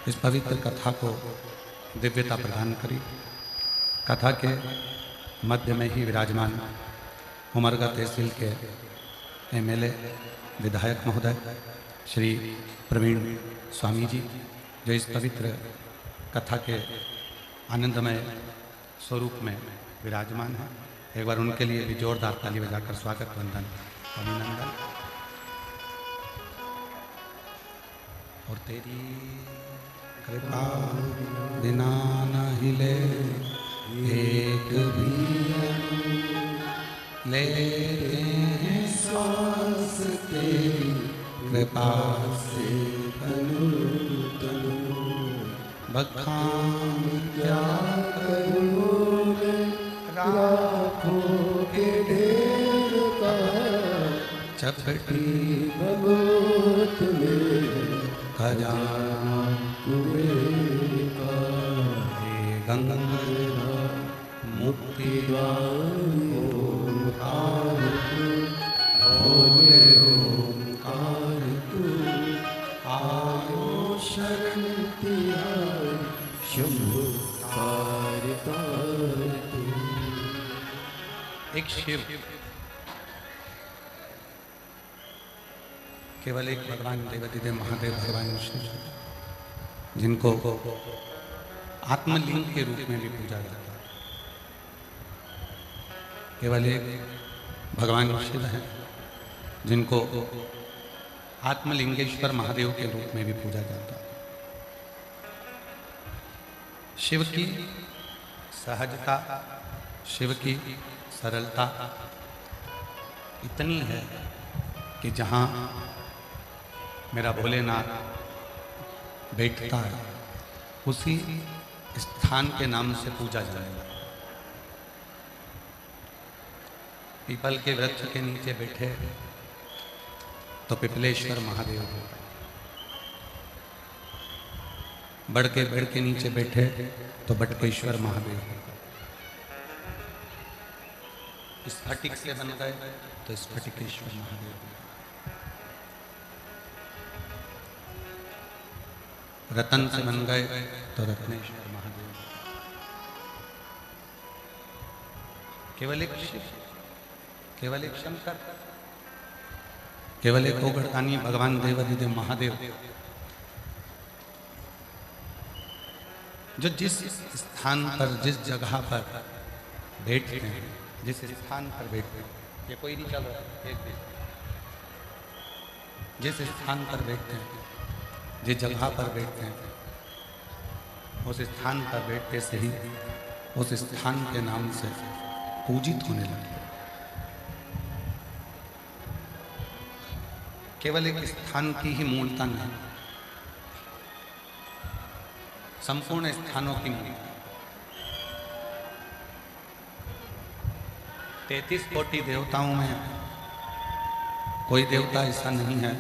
इस पवित्र कथा को दिव्यता प्रदान करी। कथा के मध्य में ही विराजमान उमरगा तहसील के एमएलए विधायक महोदय श्री प्रवीण स्वामी जी, जो इस पवित्र कथा के आनंदमय स्वरूप में विराजमान है, एक बार उनके लिए भी जोरदार ताली बजाकर स्वागत, वंदन, अभिनंदन। और तेरी कृपा बिना न हिले एक भी लेते हैं सांस, तेरी कृपा से तनु तनु बखान क्या करूं मैं राखों के ढेर का, चपटी भगवत में खजाना कुबेर का, हे गंगा मुक्ति ओंकार तू, बोले ओंकार तू, आयो शरण तिहारी शंभु कारता तू। एक शिव, केवल एक भगवान देवाधिदेव महादेव भगवान विष्णु, जिनको आत्मलिंग के रूप में भी पूजा जाता है। केवल एक भगवान शिव हैं, जिनको आत्मलिंगेश्वर महादेव के रूप में भी पूजा जाता है। शिव की सहजता, शिव की सरलता इतनी है कि जहाँ मेरा भोलेनाथ बैठता है, उसी स्थान के नाम से पूजा जाने लगा। पीपल के वृक्ष के नीचे बैठे तो पिपलेश्वर महादेव हो, बड़ के नीचे बैठे तो बटकेश्वर महादेव हो, स्फटिक से बन गए तो स्फटिकेश्वर महादेव हो, रतन से बन गए तो रत्नेश्वर महादेव हो। केवल एक शिव, केवल एक शंकर, केवल एक ओगड़दानी भगवान देवाधिदेव महादेव, जो जिस स्थान पर, जिस जगह पर बैठते हैं, जिस स्थान पर बैठते हैं, ये कोई नहीं चल रहा, एक दिन जिस स्थान पर बैठते हैं, जिस जगह पर बैठते हैं, उस स्थान पर बैठते से ही उस स्थान के नाम से पूजित होने लगे। केवल एक स्थान की ही मूलता नहीं, संपूर्ण स्थानों की मूलता। 33 कोटि देवताओं में कोई देवता ऐसा नहीं है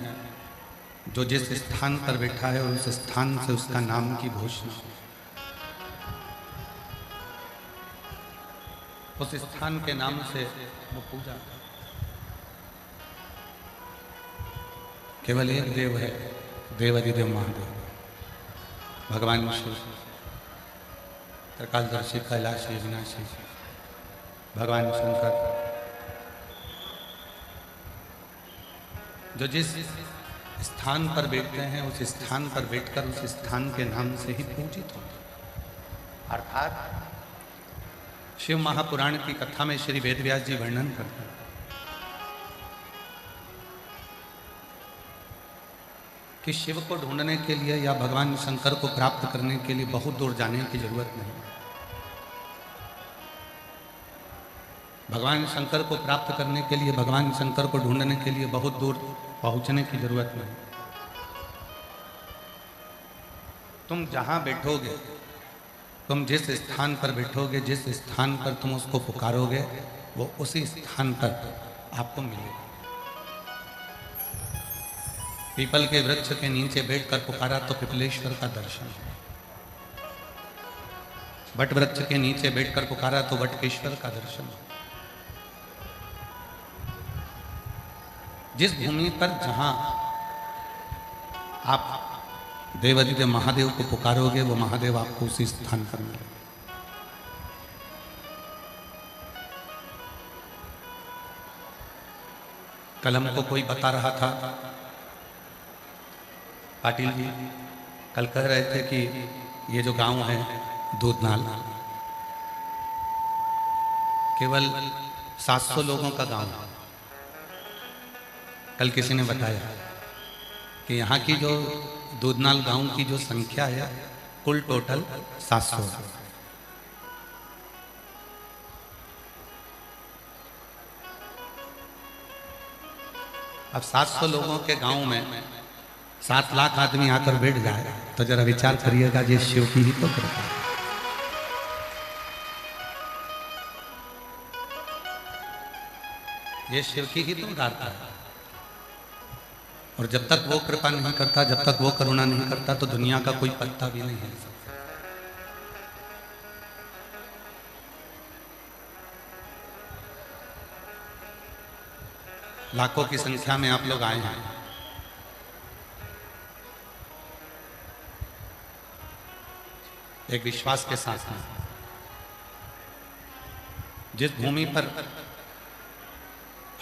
जो जिस स्थान पर बैठा है और उस स्थान से उसका नाम की घोषणा, उस स्थान के नाम से वो पूजा। केवल एक देव है, देवाधिदेव महादेव, भगवान शिव, त्रिकालदर्शी, कैलाशी, विनाशी, भगवान शंकर, जो जिस स्थान पर बैठते हैं उस स्थान पर बैठकर उस स्थान के नाम से ही पूजित होते हैं। अर्थात शिव महापुराण की कथा में श्री वेदव्यास जी वर्णन करते हैं कि शिव को ढूंढने के लिए या भगवान शंकर को प्राप्त करने के लिए बहुत दूर जाने की जरूरत नहीं। भगवान शंकर को प्राप्त करने के लिए, भगवान शंकर को ढूंढने के लिए बहुत दूर पहुंचने की जरूरत नहीं। तुम जहां बैठोगे, तुम जिस स्थान पर बैठोगे, जिस स्थान पर तुम उसको पुकारोगे, वो उसी स्थान पर आपको मिलेगा। पीपल के वृक्ष के नीचे बैठकर पुकारा तो पिपलेश्वर का दर्शन, बट वृक्ष के नीचे बैठकर पुकारा तो बटकेश्वर का दर्शन। जिस भूमि पर जहां आप देवादिदेव महादेव को पुकारोगे, वो महादेव आपको उसी स्थान पर मिलेगा। कल हमको कोई बता रहा था, पाटिल जी कल कह रहे थे कि ये जो गांव है दूधनाल केवल 700 लोगों का गांव है। कल किसी ने बताया कि यहाँ की जो दूधनाल गांव की जो संख्या है कुल टोटल 700 है। अब 700 लोगों के गांव में 7 लाख आदमी आकर बैठ जाए तो जरा विचार करिएगा, ये शिव की ही तो कृपा है। ये शिव की ही तो दाता है। और जब तक वो कृपा नहीं करता, जब तक वो करुणा नहीं करता, तो दुनिया का कोई पत्ता भी नहीं है। लाखों की संख्या में आप लोग आए हैं। एक विश्वास के साथ में जिस भूमि पर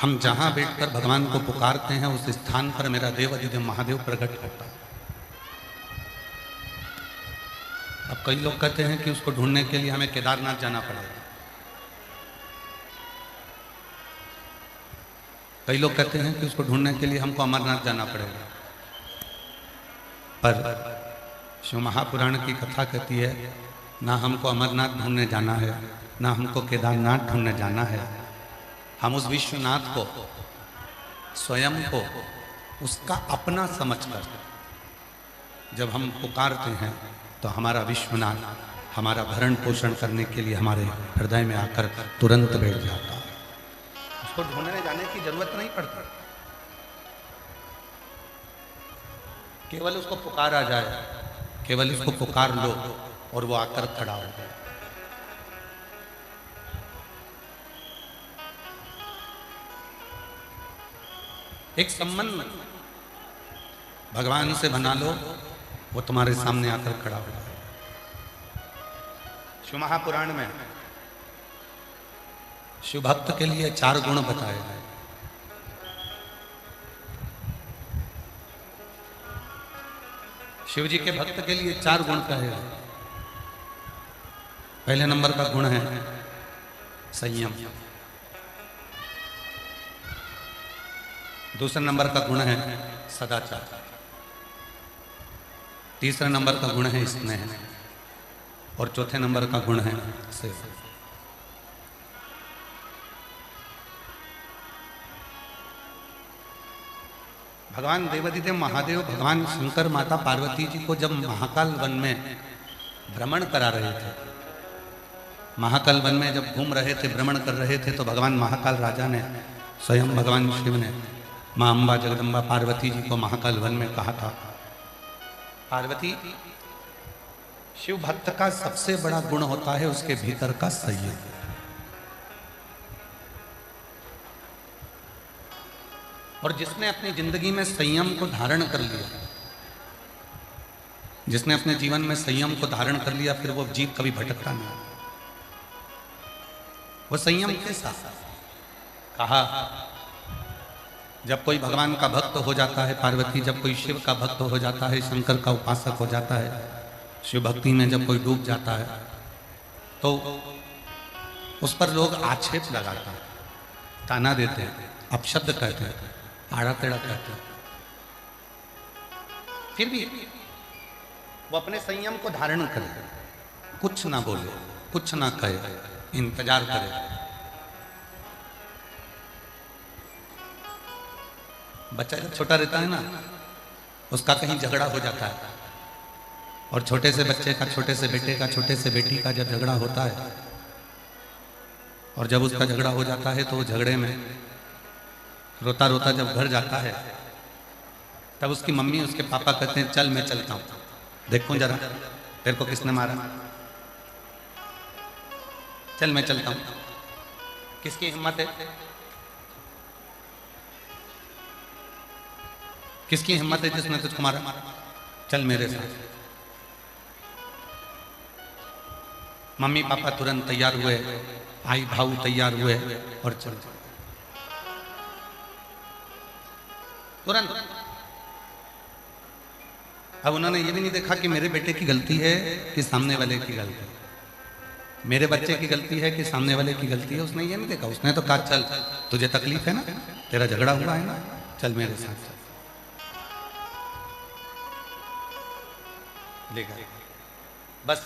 हम जहां बैठकर भगवान को पुकारते हैं, उस स्थान पर मेरा देवादिदेव महादेव प्रकट होता है। अब कई लोग कहते हैं कि उसको ढूंढने के लिए हमें केदारनाथ जाना पड़ेगा। कई लोग कहते हैं कि उसको ढूंढने के लिए हमको अमरनाथ जाना पड़ेगा। पर शिव महापुराण की कथा कहती है, ना हमको अमरनाथ ढूंढने जाना है, ना हमको केदारनाथ ढूंढने जाना है। हम उस विश्वनाथ को, स्वयं को उसका अपना समझकर जब हम पुकारते हैं तो हमारा विश्वनाथ हमारा भरण पोषण करने के लिए हमारे हृदय में आकर तुरंत बैठ जाता है। उसको ढूंढने जाने की जरूरत नहीं पड़ती, केवल उसको पुकारा जाए, केवल उसको पुकार लो और वो आकर खड़ा हो जाए। एक संबंध भगवान से बना लो, वो तुम्हारे सामने आकर खड़ा हो जाए। शिव महापुराण में शिव भक्त के लिए 4 गुण बताए गए। शिव जी के भक्त के लिए 4 गुण कहे गए। पहले नंबर का गुण है संयम, दूसरे नंबर का गुण है सदाचार, तीसरे नंबर का गुण है स्नेह और चौथे नंबर का गुण है सेवा। भगवान देवादिदेव महादेव भगवान शंकर माता पार्वती जी को जब महाकाल वन में भ्रमण करा रहे थे, महाकाल वन में जब घूम रहे थे, भ्रमण कर रहे थे, तो भगवान महाकाल राजा ने, स्वयं भगवान शिव ने मां अम्बा जगदम्बा पार्वती जी को महाकाल वन में कहा था, पार्वती, शिव भक्त का सबसे बड़ा गुण होता है उसके भीतर का संयम। और जिसने अपनी जिंदगी में संयम को धारण कर लिया, जिसने अपने जीवन में संयम को धारण कर लिया, फिर वो जीव कभी भटकता नहीं। वो संयम के साथ कहा, जब कोई भगवान का भक्त हो जाता है, पार्वती जब कोई शिव का भक्त हो जाता है, शंकर का उपासक हो जाता है, शिव भक्ति में जब कोई डूब जाता है, तो उस पर लोग आक्षेप लगाते हैं, ताना देते हैं, अपशब्द कहते हैं, आड़ा टेढ़ा कहते हैं। फिर भी वो अपने संयम को धारण करे, कुछ ना बोले, कुछ ना कहे, इंतजार करे। बच्चा जब छोटा रहता है ना, उसका कहीं झगड़ा हो जाता है, और छोटे से बच्चे का, छोटे से बेटे का, छोटे से बेटी का जब झगड़ा होता है, और जब उसका झगड़ा हो जाता है, तो वो झगड़े में रोता रोता जब घर जाता है, तब उसकी मम्मी उसके पापा कहते हैं, चल मैं चलता हूँ, देखो जरा तेरे को किसने मारा, चल मैं चलता हूँ। किसकी हिम्मत है, किसकी हिम्मत है जिसने तुझको मारा? चल मेरे साथ। मम्मी पापा तुरंत तैयार हुए, भाई भाऊ तैयार हुए और चल तुरंत। अब उन्होंने ये भी नहीं देखा कि मेरे बेटे की गलती है कि सामने वाले की गलती है, मेरे बच्चे की गलती है कि सामने वाले की गलती है। उसने ये नहीं देखा, उसने तो कहा चल तुझे तकलीफ है ना, तेरा झगड़ा हुआ है ना, चल मेरे साथ चल। लेगा बस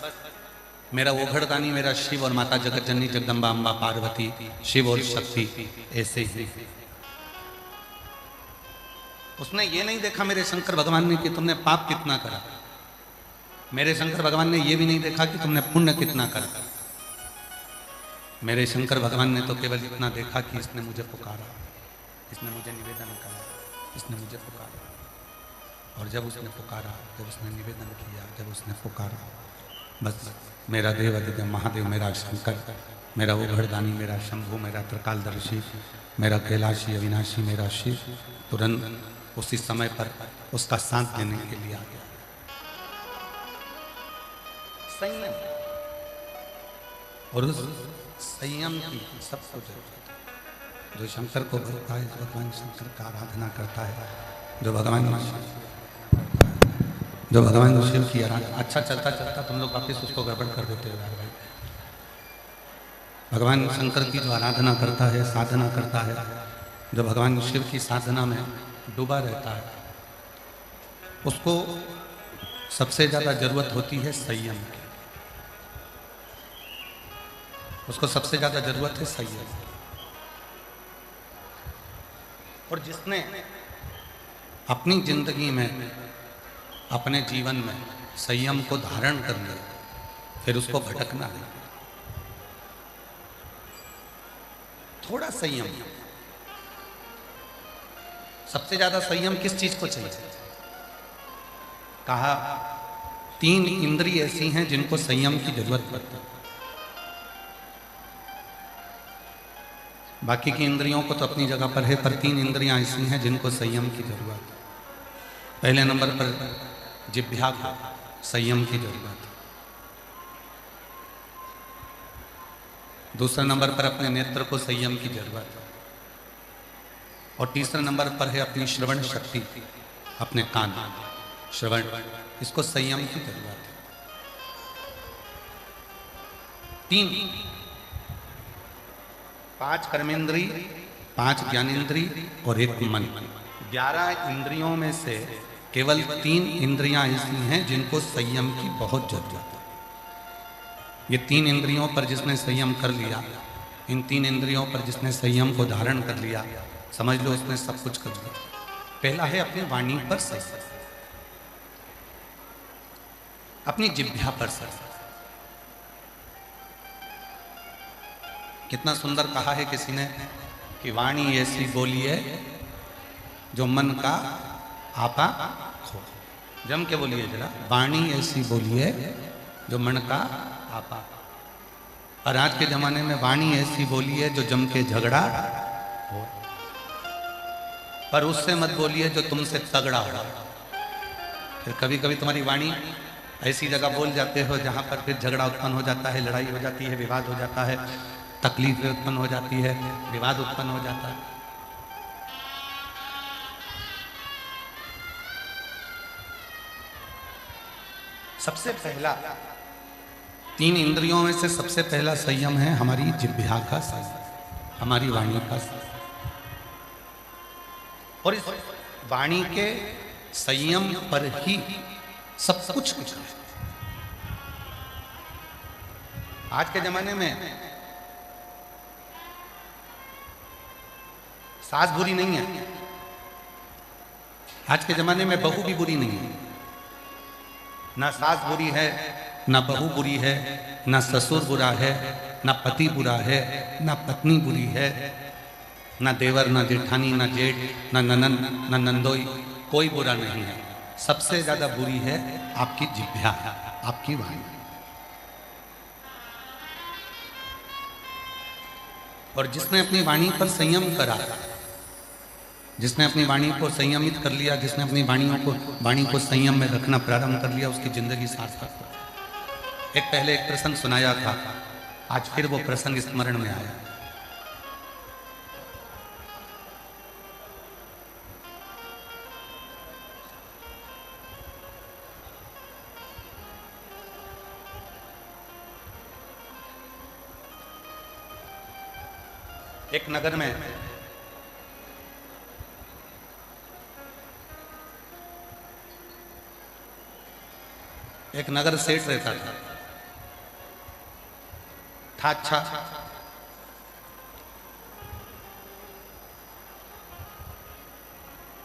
मेरा ओघड़दानी, मेरा शिव और माता जगत जननी जगदम्बा अम्बा पार्वती, शिव और शक्ति ऐसे ही। उसने ये नहीं देखा मेरे शंकर भगवान ने कि तुमने पाप कितना करा, मेरे शंकर भगवान ने ये भी नहीं देखा कि तुमने पुण्य कितना करा। मेरे शंकर भगवान ने तो केवल इतना देखा कि इसने मुझे पुकारा, इसने मुझे निवेदन करा, इसने मुझे पुकारा। और जब उसने पुकारा, जब उसने निवेदन किया, जब उसने पुकारा, बस मेरा देव अधिदेव महादेव, मेरा शंकर, मेरा ओघड़दानी, मेरा शंभु, मेरा त्रिकालदर्शी, मेरा कैलाशी अविनाशी, मेरा शिव तुरंत उसी समय पर उसका साथ देने के लिए आ गया। संयम, और उस संयम की सबको जरूरत है। जो शंकर को भजता है, भगवान शंकर का आराधना करता है, जो भगवान शिव की आराधना। अच्छा चलता चलता तुम लोग वापिस उसको गड़बड़ कर देते हो यार भाई। भगवान शंकर की जो आराधना करता है, साधना करता है, जो भगवान शिव की साधना में डूबा रहता है, उसको सबसे ज्यादा जरूरत होती है संयम की। उसको सबसे ज्यादा जरूरत है संयम। और जिसने अपनी जिंदगी में, अपने जीवन में संयम को धारण कर लिया, फिर उसको भटकना नहीं। थोड़ा संयम, सबसे ज्यादा संयम किस चीज को चाहिए? कहा 3 इंद्रिय ऐसी हैं जिनको संयम की जरूरत पड़ती है। बाकी की इंद्रियों को तो अपनी जगह पर है, पर 3 इंद्रियां ऐसी हैं जिनको संयम की जरूरत है। पहले नंबर पर जिह्वा को संयम की जरूरत है। दूसरे नंबर पर अपने नेत्र को संयम की जरूरत है। और तीसरे नंबर पर है अपनी श्रवण शक्ति, अपने कान, श्रवण, इसको संयम की जरूरत है। 5 कर्मेंद्री, 5 ज्ञानेंद्री और 1 मन। 11 इंद्रियों में से केवल 3 इंद्रियां ऐसी हैं जिनको संयम की बहुत जरूरत है। ये 3 इंद्रियों पर जिसने संयम कर लिया, इन 3 इंद्रियों पर जिसने संयम को धारण कर लिया, समझ लो उसने सब कुछ कर लिया। पहला है अपनी वाणी पर संयम, अपनी जिह्वा पर संयम। कितना सुंदर कहा है किसी ने कि वाणी ऐसी बोली है जो मन का आपा खो। जम के बोलिए जरा, वाणी ऐसी बोली है जो मन का आपा। और आज के जमाने में वाणी ऐसी बोली है जो जम के झगड़ा हो, पर उससे मत बोलिए जो तुमसे तगड़ा हो। फिर कभी कभी तुम्हारी वाणी ऐसी जगह बोल जाते हो जहां पर फिर झगड़ा उत्पन्न हो जाता है, लड़ाई हो जाती है, विवाद हो जाता है, तकलीफ उत्पन्न हो जाती है, विवाद उत्पन्न हो जाता है। सबसे पहला 3 इंद्रियों में से सबसे पहला संयम है हमारी जिह्वा का संयम, हमारी वाणी का संयम। और इस वाणी के संयम पर ही सब कुछ है। आज के जमाने में सास बुरी नहीं है, आज के जमाने में बहू भी बुरी नहीं है। ना सास बुरी है, ना बहू बुरी है, ना ससुर बुरा है, ना पति बुरा है, ना पत्नी बुरी है, ना देवर, ना जेठानी, ना जेठ, ना ननन, ना नंदोई, कोई बुरा नहीं है। सबसे ज्यादा बुरी है आपकी जिह्वा, आपकी वाणी। और जिसने अपनी वाणी पर संयम करा, जिसने अपनी वाणी को संयमित कर लिया, जिसने अपनी वाणी को संयम में रखना प्रारंभ कर लिया, उसकी जिंदगी सार्थक। एक पहले एक प्रसंग सुनाया था, आज फिर वो प्रसंग स्मरण में आया। एक नगर में एक नगर सेठ रहता था अच्छा,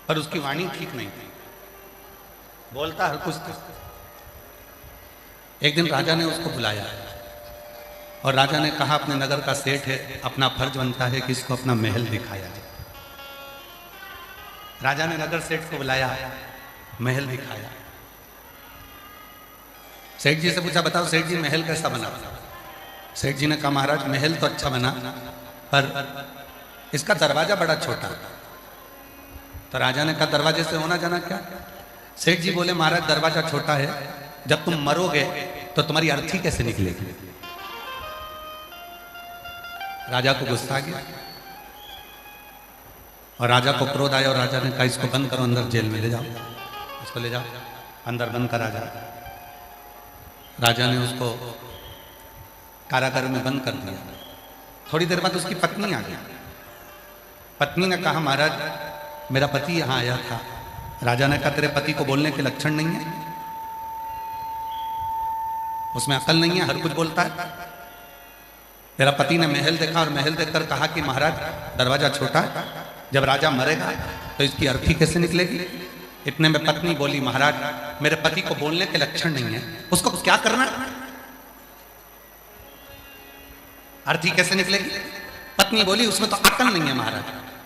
पर उसकी वाणी ठीक नहीं थी, बोलता हर कुछ था। एक दिन राजा ने उसको बुलाया और राजा ने कहा, अपने नगर का सेठ है, अपना फर्ज बनता है कि इसको अपना महल दिखाया जाए। राजा ने नगर सेठ को बुलाया, महल दिखाया। सेठ जी से पूछा, बताओ सेठ जी महल कैसा बना? सेठ जी ने कहा, महाराज महल तो अच्छा बना, पर इसका दरवाजा बड़ा छोटा। तो राजा ने कहा, दरवाजे से होना जाना क्या? सेठ जी बोले, महाराज दरवाजा छोटा है, जब तुम मरोगे तो तुम्हारी अर्थी कैसे निकलेगी? राजा को गुस्सा आ गया और राजा को क्रोध आया और राजा ने कहा, इसको बंद करो, अंदर जेल में ले जाओ, इसको ले जाओ, अंदर बंद करा जाए। राजा ने उसको कारागार में बंद कर दिया। थोड़ी देर बाद उसकी पत्नी आ गई। पत्नी ने कहा, महाराज मेरा पति यहाँ आया था। राजा ने कहा, तेरे पति को बोलने के लक्षण नहीं है, उसमें अकल नहीं है, हर कुछ बोलता है। तेरा पति ने महल देखा और महल देखकर कहा कि महाराज दरवाजा छोटा है, जब राजा मरेगा तो इसकी अर्थी कैसे निकलेगी? इतने में पत्नी बोली, महाराज मेरे पति को बोलने के लक्षण नहीं है, उसको क्या करना? अर्थी कैसे निकलेगी? पत्नी बोली, उसमें तो अकल नहीं है महाराज,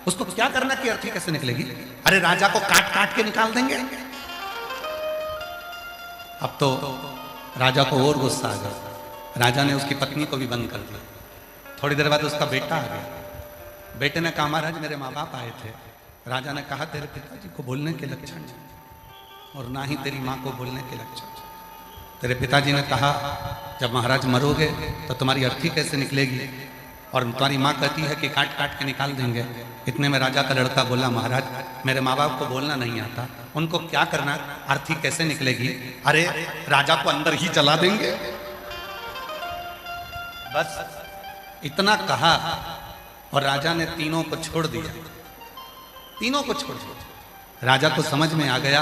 उसको क्या करना कि अर्थी कैसे निकलेगी? अरे राजा को काट काट के निकाल देंगे। अब तो राजा को और गुस्सा आ गया। राजा ने उसकी पत्नी को भी बंद कर दिया। थोड़ी देर बाद उसका बेटा आ गया। बेटे ने कहा, महाराज मेरे माँ बाप आए थे। राजा ने कहा, तेरे पिताजी को बोलने के लक्षण नहीं और ना ही तेरी माँ को बोलने के लक्षण। तेरे पिताजी ने कहा, जब महाराज मरोगे तो तुम्हारी अर्थी कैसे निकलेगी? और तुम्हारी माँ कहती है कि काट काट के निकाल देंगे। इतने में राजा का लड़का बोला, महाराज मेरे माँ बाप को बोलना नहीं आता, उनको क्या करना? अर्थी कैसे निकलेगी? अरे राजा को अंदर ही चला देंगे। बस इतना कहा और राजा ने तीनों को छोड़ दिया। तीनों को छोड़ दिया। राजा को समझ में आ गया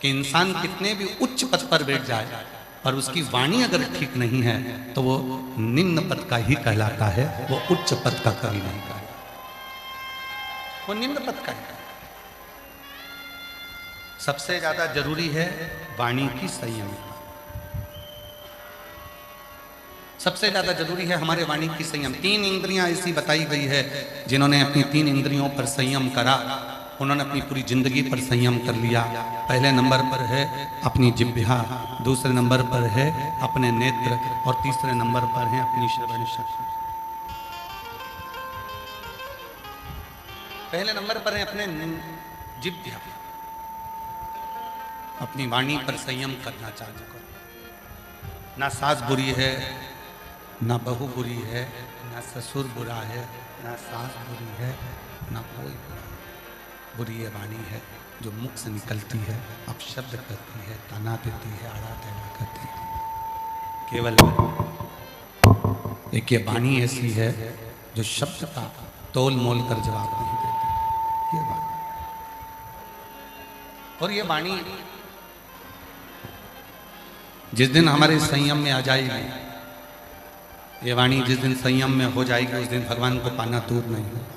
कि इंसान कितने भी उच्च पद पर बैठ जाए और उसकी वाणी अगर ठीक नहीं है तो वो निम्न पद का ही कहलाता है, वो उच्च पद का कभी नहीं कहलाता, वो निम्न पद का है। सबसे ज्यादा जरूरी है वाणी की संयम। सबसे ज्यादा जरूरी है हमारे वाणी की संयम। 3 इंद्रियां ऐसी बताई गई है, जिन्होंने अपनी 3 इंद्रियों पर संयम करा, उन्होंने अपनी पूरी जिंदगी पर संयम कर लिया। पहले नंबर पर है अपनी जिह्वा, दूसरे नंबर पर है अपने नेत्र और तीसरे नंबर पर है अपनी श्रवण शक्ति। पहले नंबर पर है अपने जिह्वा। अपनी वाणी पर संयम करना चालू करो। ना सास बुरी है, ना बहू बुरी है, ना ससुर बुरा है, ना सास बुरी है, ना कोई बुरा है। बुरी ये वाणी है जो मुख से निकलती है, अपशब्द करती है, तना देती है, आड़ा टेढ़ा करती है। केवल एक ये वाणी ऐसी है जो शब्द का तोल मोल कर जवाब नहीं देती। ये वाणी, और ये वाणी जिस दिन हमारे संयम में आ जाएगी, ये वाणी जिस दिन संयम में हो जाएगी, उस दिन भगवान को पाना दूर नहीं होगा।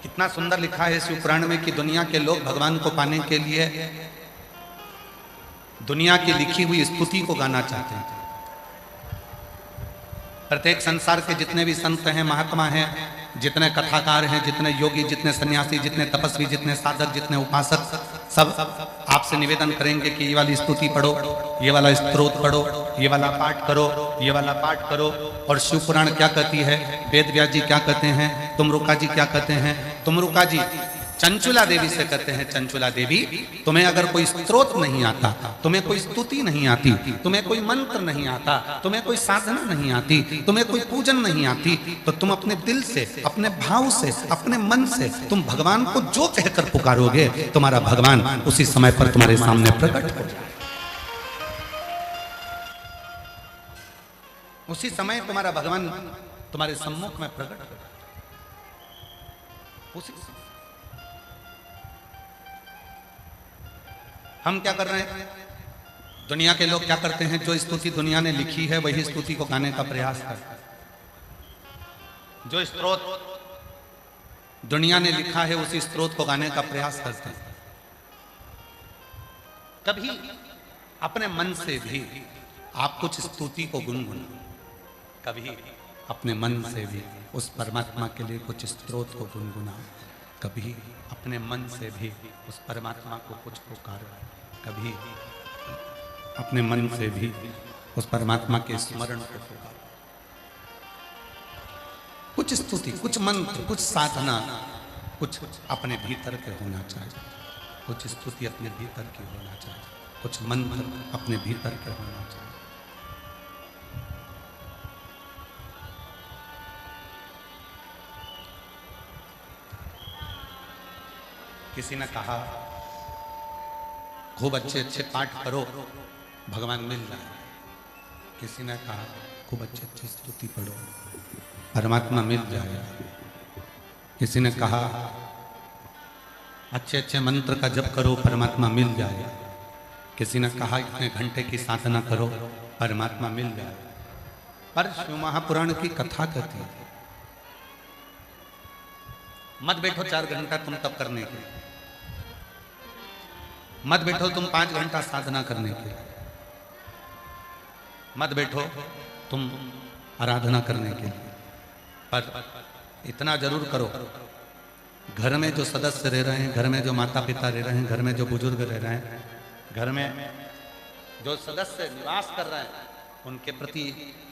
कितना सुंदर लिखा है शिव पुराण में कि दुनिया के लोग भगवान को पाने के लिए दुनिया की लिखी हुई स्तुति को गाना चाहते हैं। प्रत्येक संसार के जितने भी संत हैं, महात्मा हैं, जितने कथाकार हैं, जितने योगी, जितने सन्यासी, जितने तपस्वी, जितने साधक, जितने उपासक, सब आपसे निवेदन करेंगे कि ये वाली स्तुति पढ़ो, ये वाला स्तोत्र पढ़ो, ये वाला पाठ करो, ये वाला पाठ करो। और शिव पुराण क्या कहती है, वेद व्यास जी क्या कहते हैं, तुमरुका जी क्या कहते हैं। तुमरुका जी चंचुला देवी से कहते हैं, चंचुला देवी तुम्हें अगर कोई स्तोत्र नहीं आता, तुम्हें कोई स्तुति नहीं आती, तुम्हें कोई मंत्र नहीं आता, तुम्हें कोई साधना नहीं आती, तुम्हें कोई पूजन नहीं आती, तो तुम अपने दिल से, अपने भाव से, अपने मन से तुम भगवान को जो कहकर पुकारोगे, तुम्हारा भगवान उसी समय पर तुम्हारे सामने प्रकट हो जाए। उसी समय तुम्हारा भगवान तुम्हारे सम्मुख में प्रकट हो जाए। उसी हम क्या कर रहे हैं, दुनिया के लोग क्या करते हैं, जो स्तुति दुनिया ने लिखी है वही स्तुति को गाने का प्रयास करते हैं। जो स्तोत्र दुनिया ने लिखा है उसी स्तोत्र को गाने का प्रयास करते हैं। कभी अपने मन से भी आप कुछ स्तुति को गुनगुनाओ, कभी अपने मन से भी उस परमात्मा के लिए कुछ स्तोत्र को गुनगुनाओ, कभी अपने मन से भी उस परमात्मा को कुछ पुकारो, कभी अपने मन से भी उस परमात्मा के स्मरण को पुकारो। कुछ स्तुति, कुछ मंत्र, कुछ साधना, कुछ अपने भीतर के होना चाहिए। कुछ स्तुति अपने भीतर की होना चाहिए, कुछ मंत्र अपने भीतर के होना चाहिए। किसी ने कहा खूब अच्छे अच्छे पाठ करो भगवान मिल जाए। किसी ने कहा खूब अच्छी अच्छी स्तुति पढ़ो परमात्मा मिल जाए। किसी ने कहा अच्छे अच्छे मंत्र का जप करो परमात्मा मिल जाए। किसी ने कहा इतने घंटे की साधना करो परमात्मा मिल जाए। पर शिव महापुराण की कथा कहती है मत बैठो 4 घंटा तुम तप करने के, मत बैठो तुम 5 घंटा साधना करने के, मत बैठो तुम आराधना करने के लिए, पर इतना जरूर करो घर में जो सदस्य रह रहे हैं, घर में जो माता पिता रह रहे हैं, घर में जो बुजुर्ग रह रहे हैं, घर में जो सदस्य निवास कर रहे हैं, उनके प्रति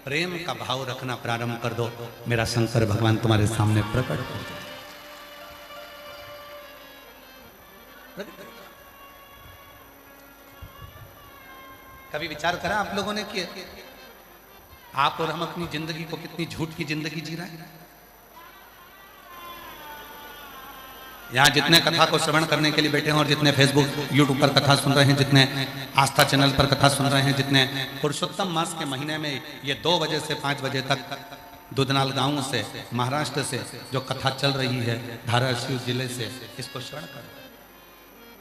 प्रेम का भाव रखना प्रारंभ कर दो। मेरा शंकर भगवान तुम्हारे सामने प्रकट हो जाए। कभी विचार करा आप लोगों ने कि आप और हम अपनी जिंदगी को कितनी झूठ की जिंदगी जी रहे हैं। यहां जितने कथा को श्रवण करने के लिए बैठे हैं और जितने फेसबुक यूट्यूब पर कथा सुन रहे हैं, जितने आस्था चैनल पर कथा सुन रहे हैं, जितने पुरुषोत्तम मास के महीने में ये 2 बजे से 5 बजे तक दुधनाल गांव से महाराष्ट्र से जो कथा चल रही है धाराशिव जिले से, इसको श्रवण करो।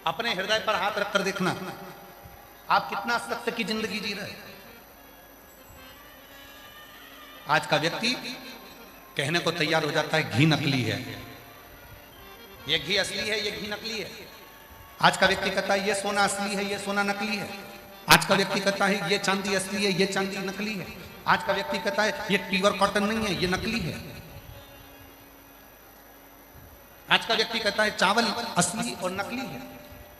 अपने हृदय पर हाथ रखकर देखना आप कितना सत्य की जिंदगी जी रहे। आज का व्यक्ति कहने को तैयार हो जाता है घी नकली है, ये घी असली है, ये घी नकली है। आज का व्यक्ति कहता है ये सोना असली है, ये सोना नकली है। आज का व्यक्ति कहता है ये चांदी असली है, ये चांदी नकली है। आज का व्यक्ति कहता है ये प्योर कॉटन नहीं है, ये नकली है। आज का व्यक्ति कहता है चावल असली और नकली है।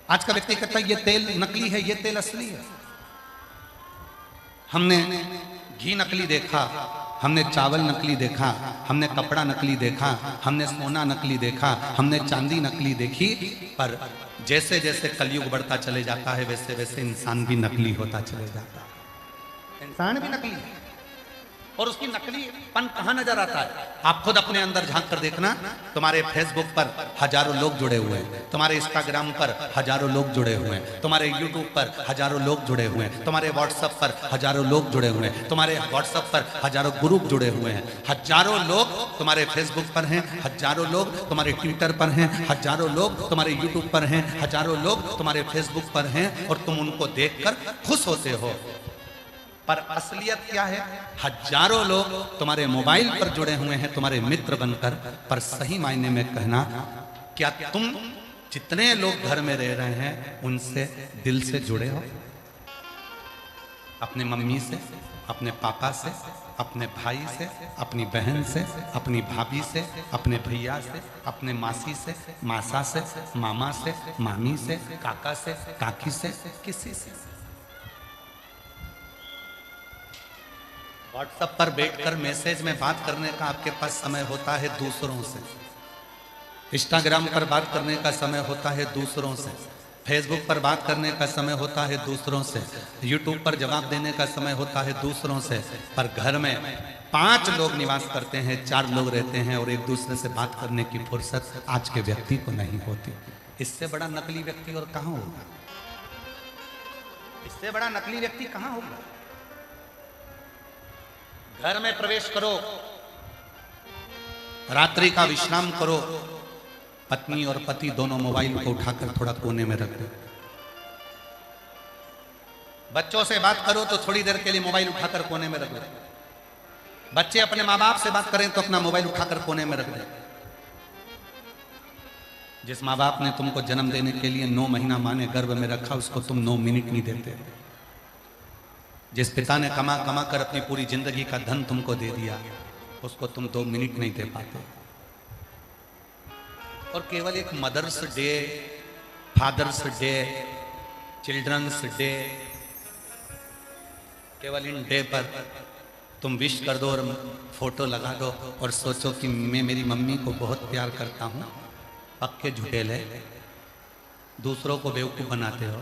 आज का व्यक्ति कहता है ये तेल नकली है, ये तेल असली है। हमने घी नकली देखा, हमने चावल नकली देखा, हमने कपड़ा नकली देखा, हमने सोना नकली देखा, हमने चांदी नकली देखी। पर जैसे जैसे कलयुग बढ़ता चले जाता है वैसे वैसे इंसान भी नकली होता चले जाता है। इंसान भी नकली है और उसकी नकलीपन कहाँ नजर आता है आप खुद अपने अंदर झांक कर देखना। तुम्हारे फेसबुक पर हजारों लोग जुड़े हुए हैं, तुम्हारे इंस्टाग्राम पर हजारों लोग जुड़े हुए हैं, तुम्हारे यूट्यूब पर हजारों लोग जुड़े हुए हैं, तुम्हारे व्हाट्सएप पर हजारों लोग जुड़े हुए हैं, तुम्हारे व्हाट्सएप पर हजारों ग्रुप जुड़े हुए हैं, हजारों लोग तुम्हारे फेसबुक पर हैं, हजारों लोग तुम्हारे ट्विटर पर हैं, हजारों लोग तुम्हारे यूट्यूब पर हैं, हजारों लोग तुम्हारे फेसबुक पर हैं और तुम उनको देखकर खुश होते हो। पर असलियत क्या है? हजारों लोग तुम्हारे मोबाइल पर जुड़े हुए हैं तुम्हारे मित्र बनकर, पर सही मायने में कहना क्या तुम जितने लोग घर में रह रहे हैं उनसे दिल से जुड़े हो? अपने मम्मी से, अपने पापा से, अपने भाई से, अपनी बहन से, अपनी भाभी से, अपने भैया से, अपने मासी से, मासा से, मामा से, मामी से, काका से, काकी से, किसी से। व्हाट्सएप पर बैठकर मैसेज में बात करने का आपके पास समय होता है दूसरों से, इंस्टाग्राम पर बात करने का समय होता है दूसरों से, फेसबुक पर बात करने का समय होता है दूसरों से, यूट्यूब पर जवाब देने का समय होता है दूसरों से। पर घर में 5 लोग निवास करते हैं, 4 लोग रहते हैं और एक दूसरे से बात करने की फुर्सत आज के व्यक्ति को नहीं होती। इससे बड़ा नकली व्यक्ति और कहां होगा? इससे बड़ा नकली व्यक्ति कहां होगा? घर में प्रवेश करो, रात्रि का विश्राम करो, पत्नी और पति दोनों मोबाइल को उठाकर थोड़ा कोने में रख दो। बच्चों से बात करो तो थोड़ी देर के लिए मोबाइल उठाकर कोने में रख दो। बच्चे अपने माँ बाप से बात करें तो अपना मोबाइल उठाकर कोने में रख दो। जिस माँ बाप ने तुमको जन्म देने के लिए 9 महीना माँ ने गर्भ में रखा, उसको तुम 9 मिनट नहीं देते। जिस पिता ने कमा कमा कर अपनी पूरी जिंदगी का धन तुमको दे दिया, उसको तुम 2 मिनट नहीं दे पाते। और केवल एक mother's day, father's day, children's day, केवल इन डे पर तुम विश कर दो और फोटो लगा दो और सोचो कि मैं मेरी मम्मी को बहुत प्यार करता हूं। पक्के झूठेले, दूसरों को बेवकूफ बनाते हो,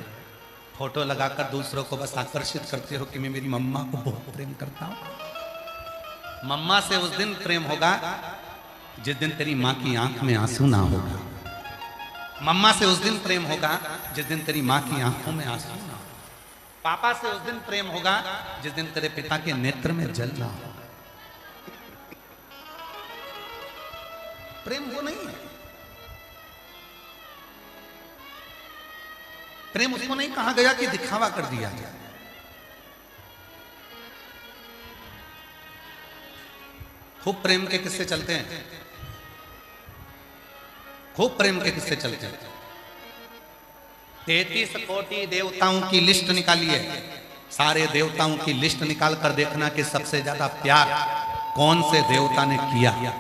फोटो लगाकर दूसरों को बस आकर्षित करते हो कि मैं मेरी मम्मा को बहुत प्रेम करता हूं। मम्मा से उस दिन प्रेम होगा जिस दिन तेरी माँ की आंख में आंसू ना होगा। मम्मा से उस दिन प्रेम होगा जिस दिन तेरी माँ की आंखों में आंसू ना हो। पापा से उस दिन प्रेम होगा जिस दिन तेरे पिता के नेत्र में जल ना हो। प्रेम वो नहीं है। प्रेम उसको नहीं कहा गया कि दिखावा कर दिया गया। खूब प्रेम के किस्से चलते हैं, खूब प्रेम के किस्से चलते हैं। 33 कोटि देवताओं की लिस्ट निकालिए, सारे देवताओं की लिस्ट निकाल कर देखना कि सबसे ज्यादा प्यार कौन से देवता ने किया।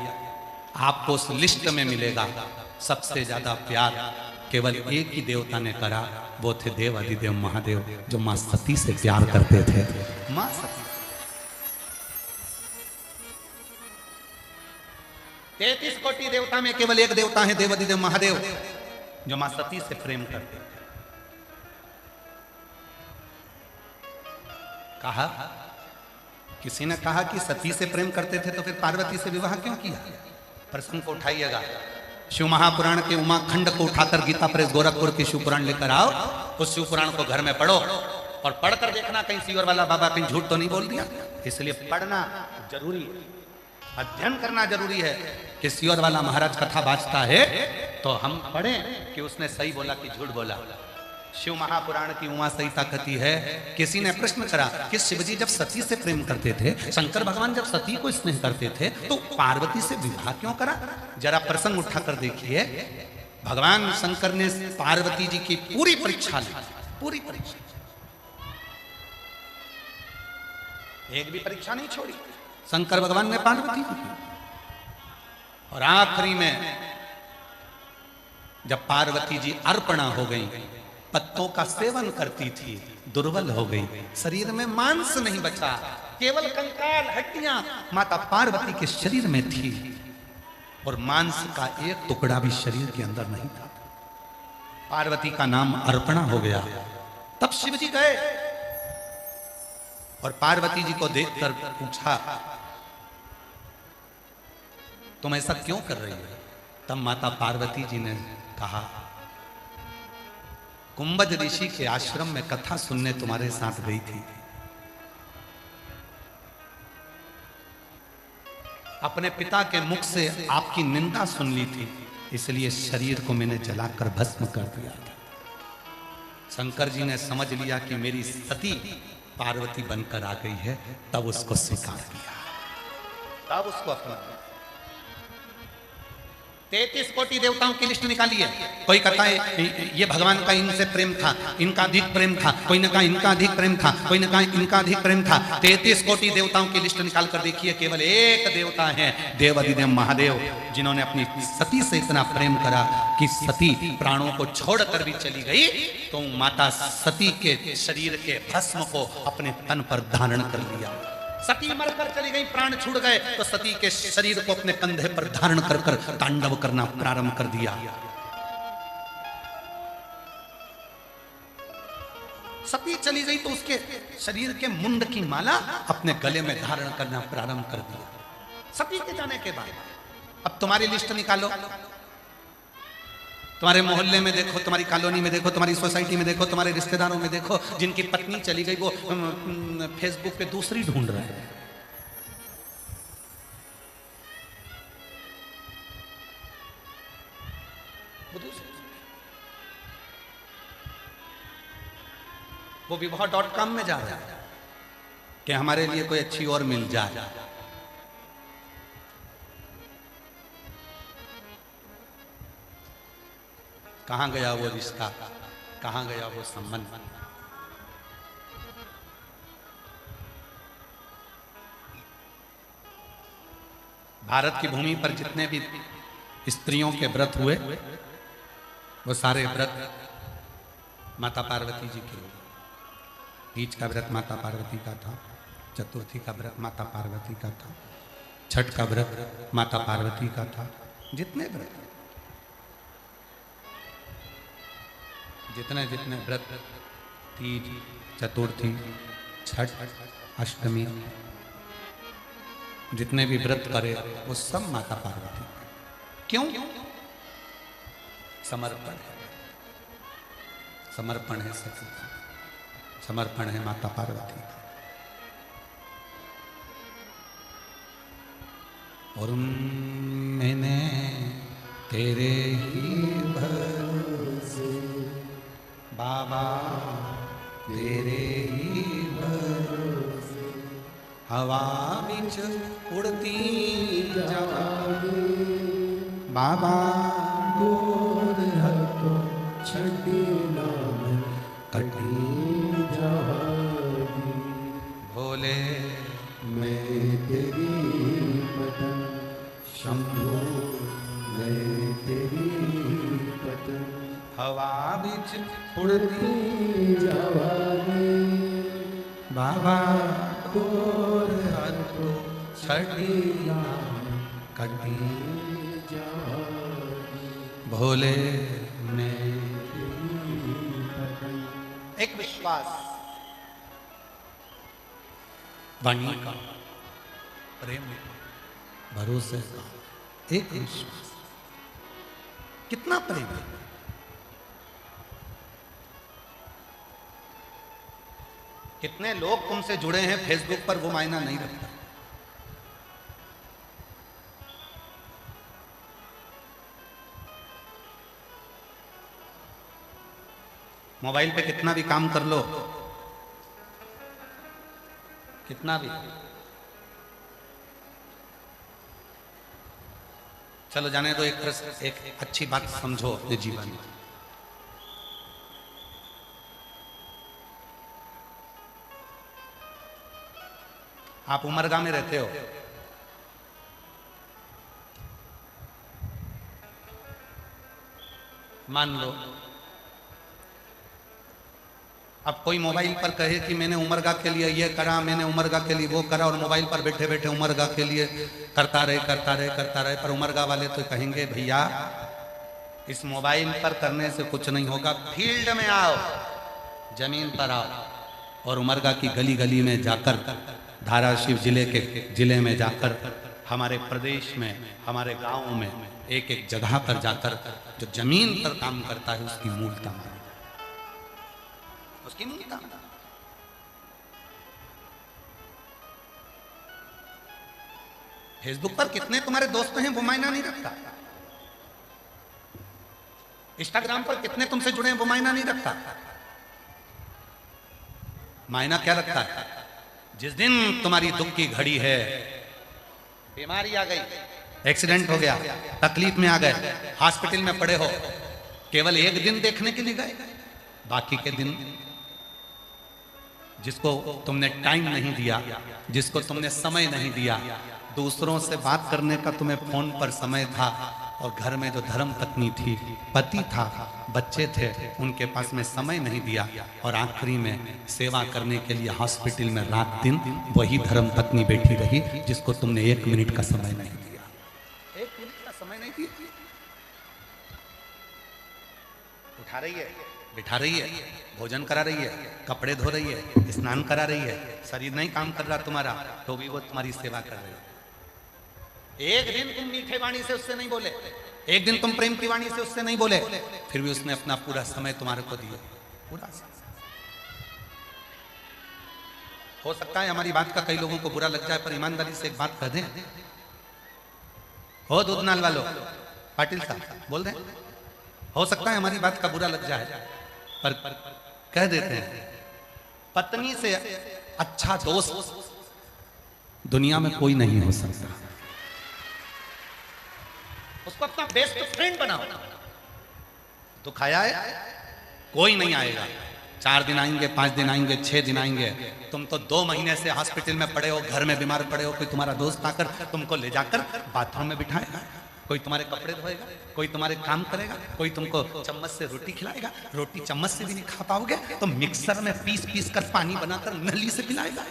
आपको उस लिस्ट में मिलेगा सबसे ज्यादा प्यार केवल एक ही देवता ने करा, वो थे देव अधिदेव महादेव, जो मां सती से प्यार करते थे। मां सती 33 कोटि देवता में केवल एक देवता है देव अधिदेव महादेव, जो मां सती से प्रेम करते थे। कहा, किसी ने कहा कि सती से प्रेम करते थे तो फिर पार्वती से विवाह क्यों किया? प्रश्न को उठाइएगा। शिव महापुराण के उमाखंड को उठाकर गीता प्रेस गोरखपुर के शिव पुराण लेकर आओ, उस शिव पुराण को घर में पढ़ो और पढ़कर देखना कहीं सीवर वाला बाबा कहीं झूठ तो नहीं बोल दिया। इसलिए पढ़ना जरूरी है, अध्ययन करना जरूरी है। कि सीवर वाला महाराज कथा बाजता है तो हम पढ़ें कि उसने सही बोला कि झूठ बोला। शिव महापुराण की उमा सहिता कथी है। किसी ने प्रश्न करा कि शिवजी जब सती से प्रेम करते थे, शंकर भगवान जब सती को स्नेह करते थे, तो पार्वती से विवाह क्यों करा? जरा प्रसंग उठाकर देखिए। भगवान शंकर ने पार्वती जी की पूरी परीक्षा ली, पूरी परीक्षा, एक भी परीक्षा नहीं छोड़ी शंकर भगवान ने पार्वती जी की। और आखिरी में जब पार्वती जी अर्पणा हो गई, पत्तों का सेवन करती थी, दुर्बल हो गई, शरीर में मांस नहीं बचा, केवल कंकाल हड्डियां माता पार्वती के शरीर में थी और मांस का एक टुकड़ा भी शरीर के अंदर नहीं था। पार्वती का नाम अर्पणा हो गया। तब शिव जी गए और पार्वती जी को देखकर पूछा, तुम ऐसा क्यों कर रही हो? तब माता पार्वती जी ने कहा, कुंभज ऋषि के आश्रम में कथा सुनने तुम्हारे साथ गई थी, अपने पिता के मुख से आपकी निंदा सुन ली थी, इसलिए शरीर को मैंने जलाकर भस्म कर दिया था। शंकर जी ने समझ लिया कि मेरी सती पार्वती बनकर आ गई है, तब उसको स्वीकार किया, तब उसको अपना। 33 कोटि देवताओं की लिस्ट निकाली है। कोई कहता है ये भगवान का इनसे प्रेम था, इनका अधिक प्रेम था, कोई ने कहा इनका अधिक प्रेम था, कोई ने कहा इनका अधिक प्रेम था। 33 कोटि देवताओं की लिस्ट निकाल कर देखिए, केवल एक देवता है देवाधिदेव महादेव, जिन्होंने अपनी सती से इतना प्रेम करा कि सती प्राणों को छोड़कर भी चली गई तो माता सती के शरीर के भस्म को अपने तन पर धारण कर लिया। सती मरकर चली गई, प्राण छूट गए तो सती के शरीर को अपने कंधे पर धारण कर कर तांडव करना प्रारंभ कर दिया। सती चली गई तो उसके शरीर के मुंड की माला अपने गले में धारण करना प्रारंभ कर दिया। सती के जाने के बाद अब तुम्हारी लिस्ट निकालो, तुम्हारे मोहल्ले में देखो, तुम्हारी कॉलोनी में देखो, तुम्हारी सोसाइटी में देखो, तुम्हारे रिश्तेदारों में देखो, जिनकी पत्नी चली गई वो फेसबुक पे दूसरी ढूंढ रहे हैं। वो विवाह.com में जा रहा है कि हमारे लिए कोई अच्छी और मिल जाए। कहां गया वो रिश्ता, कहां गया वो संबंध। भारत की भूमि पर जितने भी स्त्रियों के व्रत हुए वो सारे व्रत माता पार्वती जी के हुए। तीज का व्रत माता पार्वती का था, चतुर्थी का व्रत माता पार्वती का था, छठ का व्रत माता पार्वती का था। जितने व्रत, जितने जितने व्रत, तीज, चतुर्थी, छठ, अष्टमी, जितने भी व्रत करे वो सब माता पार्वती। क्यों? समर्पण है, समर्पण है सती का, समर्पण है माता पार्वती का। और मैंने तेरे ही भरोसे बाबा, तेरे ही भरोसे हवा बिच उड़ती जावांगी बाबा, गोर हथों छड़ी नाम कटी जावांगी। भोले मैं तेरी पतन, शंभो मैं तेरी पतन, हवा बिच उड़ती जावांगी बाबा, गोर हथों छड़ी नाम कटी जावांगी। भोले मैं एक विश्वास, वाणी का, प्रेम का, भरोसे का एक विश्वास। कितना प्रेम है। कितने लोग तुमसे जुड़े हैं फेसबुक पर वो मायना नहीं रखता। मोबाइल पे कितना भी काम कर लो, कितना भी, चलो जाने दो, एक अच्छी बात समझो अपने जीवन में। आप उमरगा में रहते हो, मान लो अब कोई मोबाइल पर कहे कि मैंने उमरगा के लिए ये करा, मैंने उमरगा के लिए वो करा, और मोबाइल पर बैठे बैठे उमरगा के लिए करता रहे करता रहे करता रहे, पर उमरगा वाले तो कहेंगे भैया इस मोबाइल पर करने से कुछ नहीं होगा, फील्ड में आओ, जमीन पर आओ, और उमरगा की गली गली में जाकर, धाराशिव जिले में जाकर, हमारे प्रदेश में, हमारे गाँव में, एक एक जगह पर जाकर जो जमीन पर काम करता है उसकी मूलता माने, उसकी मूलता। फेसबुक पर कितने तुम्हारे दोस्त हैं वो मायना नहीं रखता। इंस्टाग्राम पर कितने तुमसे जुड़े हैं वो मायना नहीं रखता। मायना क्या रखता है? जिस दिन तुम्हारी दुख की घड़ी है, बीमारी आ गई, एक्सीडेंट हो गया, तकलीफ में आ गए, हॉस्पिटल में पड़े हो, केवल एक दिन देखने के लिए गए, बाकी के दिन जिसको तुमने टाइम नहीं दिया, जिसको तुमने समय नहीं दिया, दूसरों से बात करने का तुम्हें फोन पर समय था, और घर में जो धर्म पत्नी थी, पति था, बच्चे थे, उनके पास में समय नहीं दिया, और आखिरी में सेवा करने के लिए हॉस्पिटल में रात दिन वही धर्म पत्नी बैठी रही जिसको तुमने 1 मिनट का समय नहीं दिया। 1 मिनट का समय नहीं दिया। उठा रही है, बिठा रही है, भोजन करा रही है, कपड़े धो रही है, स्नान करा रही है, शरीर नहीं काम कर रहा तुम्हारा, तो भी वो तुम्हारी सेवा कर रही है। एक दिन तुम मीठे वाणी से उससे नहीं बोले, एक दिन तुम प्रेम की वाणी से उससे नहीं बोले, फिर भी उसने अपना पूरा समय तुम्हारे को दिया, पूरा। हो सकता है हमारी बात का कई लोगों को बुरा लग जाए, पर ईमानदारी से एक बात कह दें, हो दूधनाल वालों, पाटिल साहब बोल दें, हो सकता है हमारी बात का बुरा लग जाए, पर कह देते हैं, पत्नी से अच्छा दोस्त दुनिया में कोई नहीं हो सकता। उसको अपना बेस्ट फ्रेंड बनाओ। दुख आया है, कोई नहीं आएगा, 4 दिन आएंगे, 5 दिन आएंगे, 6 दिन आएंगे, तुम तो 2 महीने से हॉस्पिटल में पड़े हो, घर में बीमार पड़े हो, कोई तुम्हारा दोस्त आकर तुमको ले जाकर बाथरूम में बिठाएगा, कोई तुम्हारे कपड़े धोएगा, कोई तुम्हारे काम करेगा, कोई तुमको चम्मच से रोटी खिलाएगा, रोटी चम्मच से भी नहीं खा पाओगे तो मिक्सर में पीस कर पानी बनाकर नली से पिलाएगा।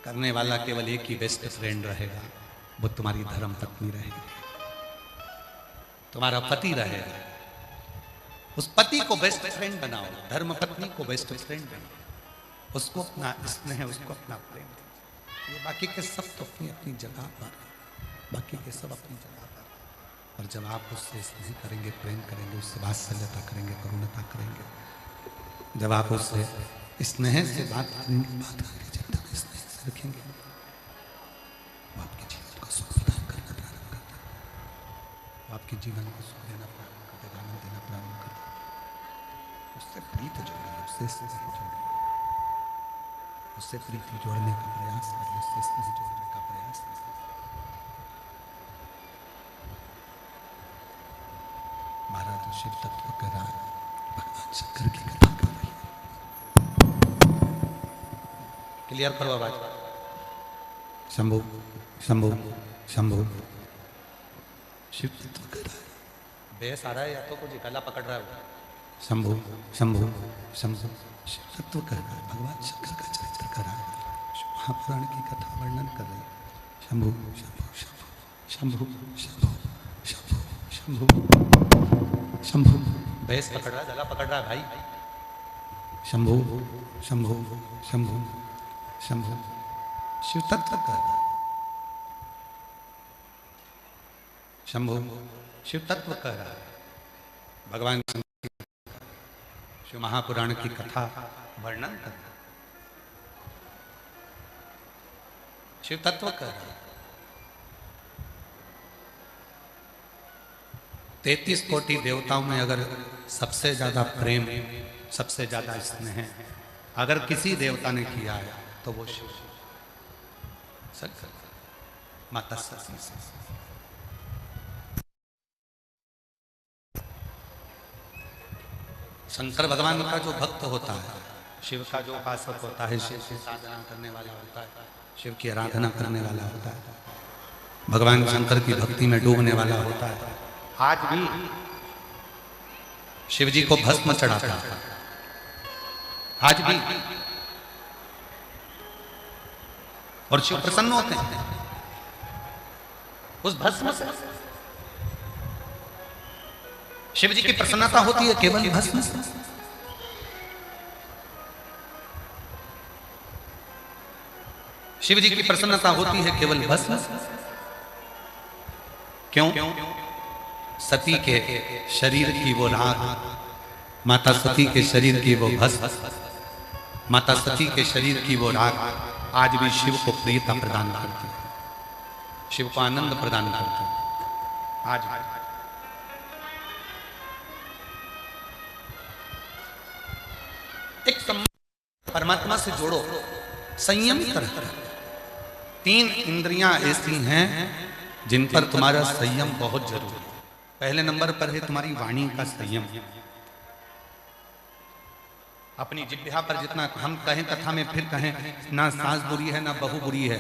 करने वाला केवल एक ही बेस्ट फ्रेंड रहेगा, वो तुम्हारी धर्म पत्नी रहेगी, तुम्हारा पति रहेगा। उस पति को बेस्ट फ्रेंड बनाओ, धर्म पत्नी को बेस्ट फ्रेंड बनाओ, उसको अपना स्नेह, उसको अपना प्रेम। ये बाकी के सब तो अपनी अपनी जगह पर, बाकी के सब अपनी जगह पर, और जब आप उससे स्नेह करेंगे, प्रेम करेंगे, उससे वात्सल्यता करेंगे, करुणता करेंगे, जब आप उससे स्नेह से बात करेंगे, जब तक स्नेह से रखेंगे, वो आपके जीवन को सुख प्रदान करना प्रारंभ कर देगा, वो आपके जीवन को सुख देना प्रारंभ कर देगा, आनंद देना प्रारंभ कर देगा। उससे प्रीति जोड़िए, उससे स्नेह जोड़िए, उससे प्रीति जोड़ने का प्रयास करिए, उससे स्नेह जोड़ने का प्रयास करिए। महाराज शिव तत्व का राग भगवान शंकर की कथा कर रही है। क्लियर करो आवाज। शंभु शंभु शंभु शिव तत्व का राग बेस आ रहा है या तो कुछ गला पकड़ रहा है। शंभु शंभु शंभु शिव तत्व का राग भगवान शंकर का चरित्र कर रहा है, महापुराण की कथा वर्णन कर रही है। शंभु शंभु शंभु शंभु शंभु शंभु शंभु भैंस पकड़ रहा है, गला पकड़ रहा है भाई। शंभु शंभु शंभु शंभु शिव तत्व का शंभु शिव तत्व कह रहा है। भगवान शिव महापुराण की कथा वर्णन कर रहा है, शिव तत्व कह रहा है। 33 कोटि देवताओं में अगर सबसे ज्यादा प्रेम, सबसे ज्यादा स्नेह अगर किसी देवता ने किया है तो वो शिव, माता सती से। शंकर भगवान का जो भक्त होता है, शिव का जो उपासक होता है, शिव की साधना करने वाला होता है, शिव की आराधना करने वाला होता है, भगवान शंकर की भक्ति में डूबने वाला होता है, आज भी शिव जी को भस्म चढ़ाता है। आज भी और शिव प्रसन्न होते हैं उस भस्म से। शिव जी की प्रसन्नता होती है केवल भस्म से। शिव जी की प्रसन्नता होती है केवल भस्म से। क्यों? सती के शरीर की वो राख, माता सती के शरीर की वो भस्म, माता सती के शरीर की वो राख आज भी शिव को प्रियता प्रदान करती है, शिव को आनंद प्रदान करती है। आज एक परमात्मा से जोड़ो, संयमित रहो। तीन इंद्रियां ऐसी हैं जिन पर तुम्हारा संयम बहुत जरूरी है। पहले नंबर पर है तुम्हारी वाणी का संयम। अपनी जिह्वा पर जितना हम कहें, कथा में फिर कहें, ना सास बुरी है ना बहू बुरी है,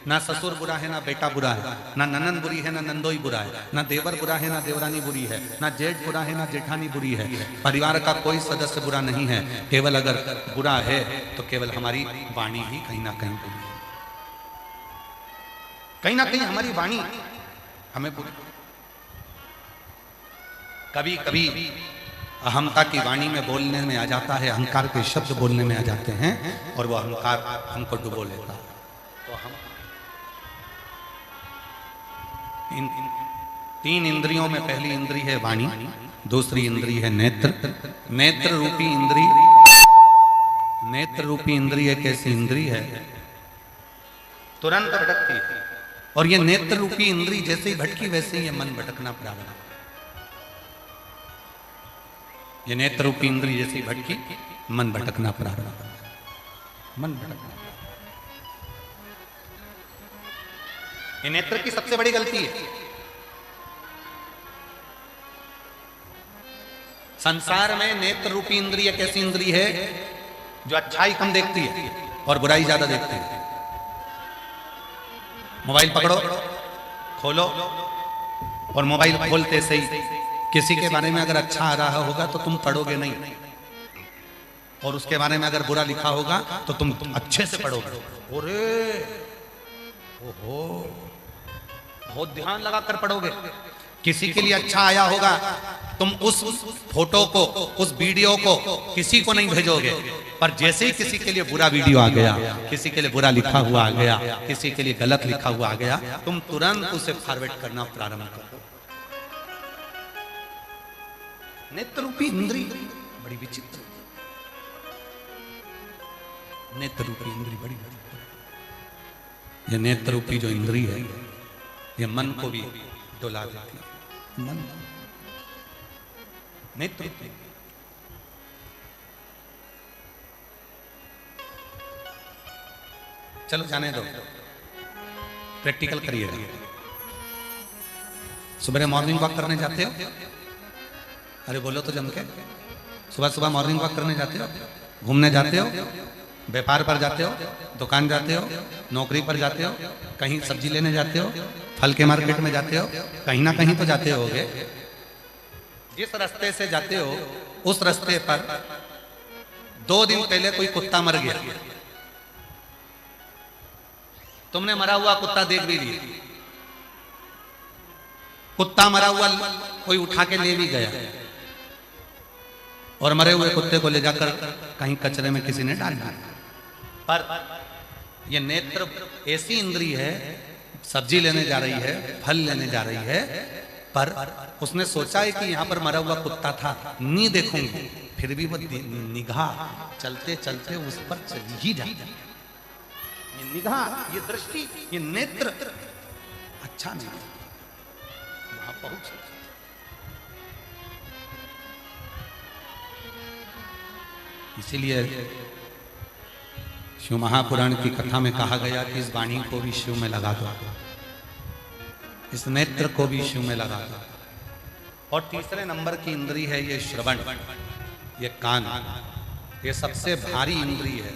ना ससुर बुरा है ना बेटा बुरा है, ना ननन बुरी है ना नंदोई बुरा है, ना देवर बुरा है ना देवरानी बुरी है, ना जेठ बुरा है ना जेठानी बुरी है। परिवार का कोई सदस्य बुरा नहीं है, केवल अगर बुरा है तो केवल हमारी वाणी ही कहीं ना कहीं बुरी है। कहीं ना कहीं हमारी वाणी हमें बुरी। कभी कभी अहमता की वाणी में बोलने में आ जाता है, अहंकार के शब्द बोलने में आ जाते हैं और वो अहंकार हमको डुबो लेता है। तो हम इन तीन इंद्रियों में पहली इंद्री है वाणी, दूसरी इंद्री है नेत्र। नेत्र रूपी इंद्री, नेत्र रूपी इंद्री एक ऐसी इंद्री है तुरंत भटकती है, और ये नेत्र रूपी इंद्री जैसे ही भटकी वैसे ही ये मन भटकना प्रारंभ। ये नेत्र रूपी इंद्री जैसी भटकी, मन भटकना प्रारंभ। मन भटकना, ये नेत्र की सबसे बड़ी गलती है। संसार में नेत्र रूपी इंद्री एक ऐसी इंद्री है जो अच्छाई कम देखती है और बुराई ज्यादा देखती है। मोबाइल पकड़ो, खोलो, और मोबाइल खोलते से ही किसी के बारे में अगर अच्छा आ रहा होगा तो तुम पढ़ोगे नहीं, और उसके बारे में अगर बुरा लिखा होगा तो तुम अच्छे से पढ़ोगे। अरे ओहो, बहुत ध्यान लगाकर पढ़ोगे। किसी के लिए अच्छा आया होगा, तुम उस फोटो को, उस वीडियो को किसी को नहीं भेजोगे, पर जैसे ही किसी के लिए बुरा वीडियो आ गया, किसी के लिए बुरा लिखा हुआ आ गया, किसी के लिए गलत लिखा हुआ आ गया, तुम तुरंत उसे फॉरवर्ड करना प्रारंभ करो। नेत्र रूपी इंद्री बड़ी विचित्र, नेत्र रूपी इंद्री बड़ी विचित्र। ये नेत्र रूपी जो इंद्री है ये मन को भी डुला देती है। मन, नेत्र, चलो जाने दो, प्रैक्टिकल करिएगा। सुबह मॉर्निंग वॉक करने जाते हो? अरे बोलो तो जम के। सुबह सुबह मॉर्निंग वॉक करने जाते हो, घूमने जाते हो, व्यापार पर जाते हो, दुकान जाते हो, नौकरी पर जाते हो, कहीं सब्जी लेने जाते हो, फल के मार्केट में जाते हो, कहीं ना कहीं तो जाते होगे। जिस रास्ते से जाते हो उस रास्ते पर 2 दिन पहले कोई कुत्ता मर गया, तुमने मरा हुआ कुत्ता देख भी लिया, कुत्ता मरा हुआ कोई उठा के ले भी गया, और मरे हुए कुत्ते को ले जाकर कहीं कचरे में किसी ने डाल दिया। पर यह नेत्र ऐसी इंद्री है, सब्जी लेने जा रही है, फल लेने जा रही है, पर उसने सोचा है कि यहाँ पर मरा हुआ कुत्ता था, नहीं देखूंगी, फिर भी वो निगाह चलते चलते उस पर चली ही जाती। ये निगाह, ये दृष्टि, ये नेत्र अच्छा नहीं, वहां पहुंच। इसीलिए शिव महापुराण की कथा में कहा गया कि इस वाणी को भी शिव में लगा दो, इस नेत्र को भी शिव में लगा दो। और तीसरे नंबर की इंद्री है ये श्रवण, ये कान, ये सबसे भारी इंद्री है।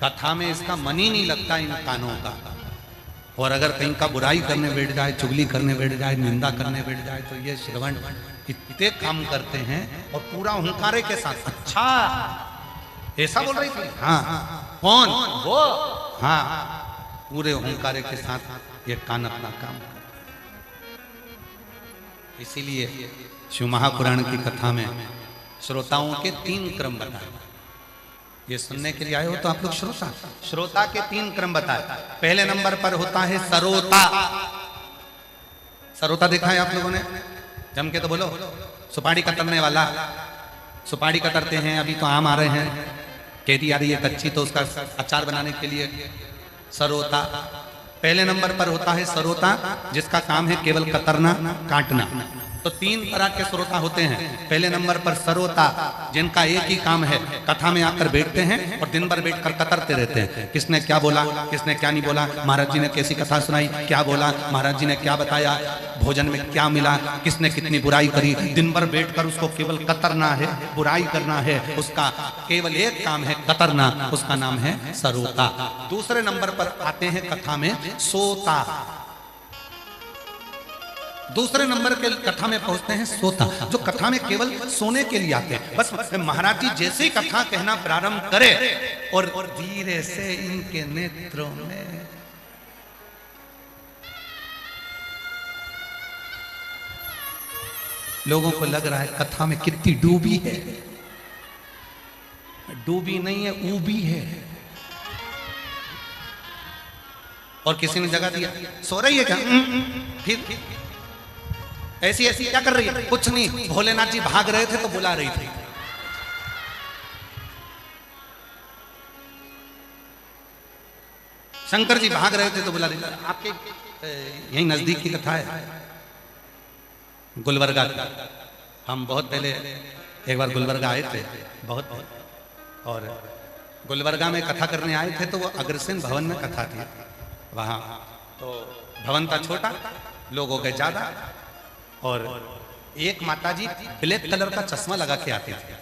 कथा में इसका मन ही नहीं लगता इन कानों का, और अगर कहीं का बुराई करने बैठ जाए, चुगली करने बैठ जाए, निंदा करने बैठ जाए, तो ये श्रवण इतने काम करते हैं, और पूरा हुंकारे के साथ। अच्छा ऐसा बोल रही थी? हाँ। कौन? वो। हाँ, पूरे हुंकारे के साथ ये कान अपना काम। इसीलिए शिव महापुराण की कथा में श्रोताओं के 3 क्रम बताए। ये सुनने के लिए आए हो तो आप लोग श्रोता, श्रोता के 3 क्रम बताए। पहले नंबर पर होता है सरोता। सरोता देखा है आप लोगों ने? जम के तो बोलो। सुपारी कतरने वाला, सुपारी कतरते हैं, अभी तो आम आ रहे हैं, केरी आ रही है कच्ची, तो उसका अचार बनाने के लिए सरोता पहले नंबर पर होता है सरोता, जिसका काम है केवल कतरना, काटना। तो तीन तरह के श्रोता होते हैं। पहले नंबर पर सरोता, जिनका एक ही काम है, कथा में आकर बैठते हैं और दिन भर बैठकर कतरते रहते हैं। किसने क्या बोला, किसने क्या नहीं बोला, महाराज जी ने कैसी कथा सुनाई, क्या बोला, महाराज जी ने क्या बताया, भोजन में क्या मिला, किसने कितनी बुराई करी। दिन भर बैठकर उसको केवल कतरना है, बुराई करना है, उसका केवल एक काम है कतरना, उसका नाम है सरोता। दूसरे नंबर पर आते हैं कथा में सोता। दूसरे नंबर के कथा में पहुंचते हैं सोता, जो कथा में केवल सोने के लिए आते हैं। बस महाराज जी जैसे ही कथा कहना प्रारंभ करे और धीरे से इनके नेत्रों में लोगों को लग रहा है कथा में कितनी डूबी है। डूबी नहीं है, ऊबी है। और किसी ने जगह दिया, सो रही है क्या? फिर ऐसी ऐसी क्या कर रही है? कुछ नहीं, भोलेनाथ जी भाग रहे थे तो बुला रही थी। शंकर जी भाग रहे थे तो बुला रही थी। आपके यही नजदीक की कथा है, गुलबर्गा। हम बहुत पहले एक बार गुलबर्गा आए थे, बहुत, और गुलबर्गा में कथा करने आए थे तो वो अग्रसेन भवन में कथा थी। वहां तो भवन था छोटा, लोग हो गए ज्यादा, और एक माताजी ब्लैक कलर का चश्मा लगा के आती थी।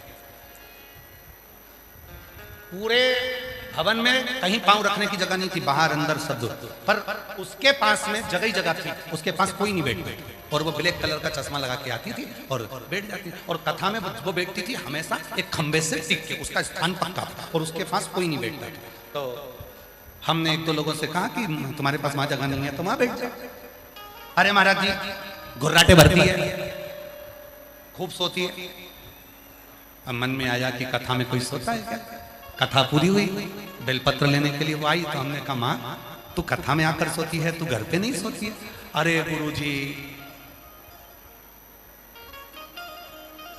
पूरे भवन में कहीं पांव रखने की जगह नहीं थी, बाहर अंदर सब दूर, पर उसके पास में जगह ही जगह थी, उसके पास कोई नहीं बैठ, और वो ब्लैक कलर का चश्मा लगा के आती थी और बैठ जाती थी। और कथा में वो बैठती थी हमेशा एक खंबे से टिक के, उसका स्थान पक्का था और उसके पास कोई नहीं बैठता था। तो हमने एक दो लोगों से कहा कि तुम्हारे पास वहां जगह नहीं है तो वहां बैठ जाओ। अरे महाराज जी घुर्राटे भरती है, खूब सोती है। अब मन में आया कि कथा में कोई सोता है क्या? कथा पूरी हुई, बेलपत्र लेने के लिए वो आई, तो हमने कहा माँ तू कथा में आकर सोती है, तू घर पे नहीं सोती है? अरे गुरुजी,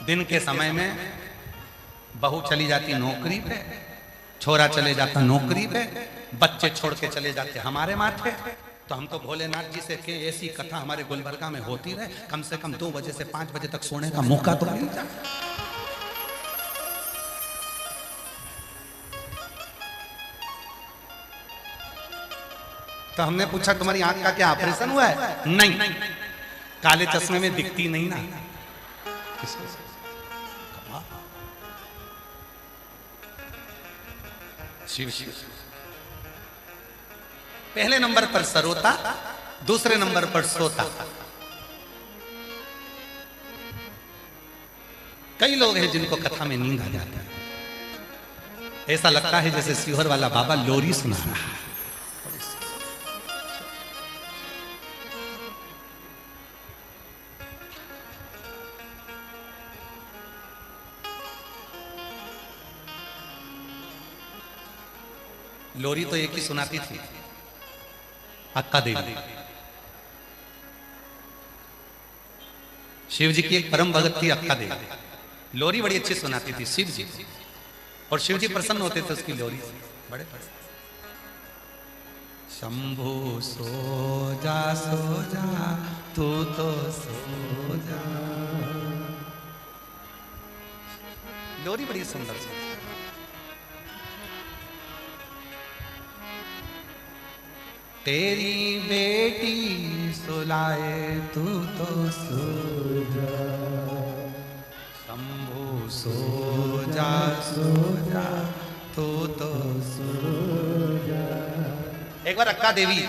दिन के समय में बहू चली जाती नौकरी पे, छोरा चले जाता नौकरी पे, बच्चे छोड़ के चले जाते हमारे माथे, तो हम तो भोलेनाथ जी से कि ऐसी कथा हमारे गुलबर्गा में होती रहे, कम से कम 2 बजे से 5 बजे तक सोने का मौका तो मिल जाए। तो हमने पूछा तुम्हारी आंख का क्या ऑपरेशन हुआ है? नहीं, काले चश्मे में दिखती नहीं ना। शिव शिव। पहले नंबर पर सरोता, दूसरे नंबर पर सोता। कई लोग हैं जिनको कथा में नींद आ जाती है, ऐसा लगता है जैसे शिवहर वाला बाबा लोरी सुना रहा है। लोरी तो एक ही सुनाती थी, अक्का देवी। शिव जी की एक परम भगत थी अक्का देवी, लोरी बड़ी अच्छी सुनाती थी शिव जी, और शिव जी प्रसन्न होते थे उसकी लोरी से, बड़े प्रसन्न। शंभु सो जा तू तो सो जा। लोरी बड़ी सुंदर सी। तेरी बेटी सुलाए तू तो सो जा, शंभु सो जा तू तो सो जा। एक बार अक्का देवी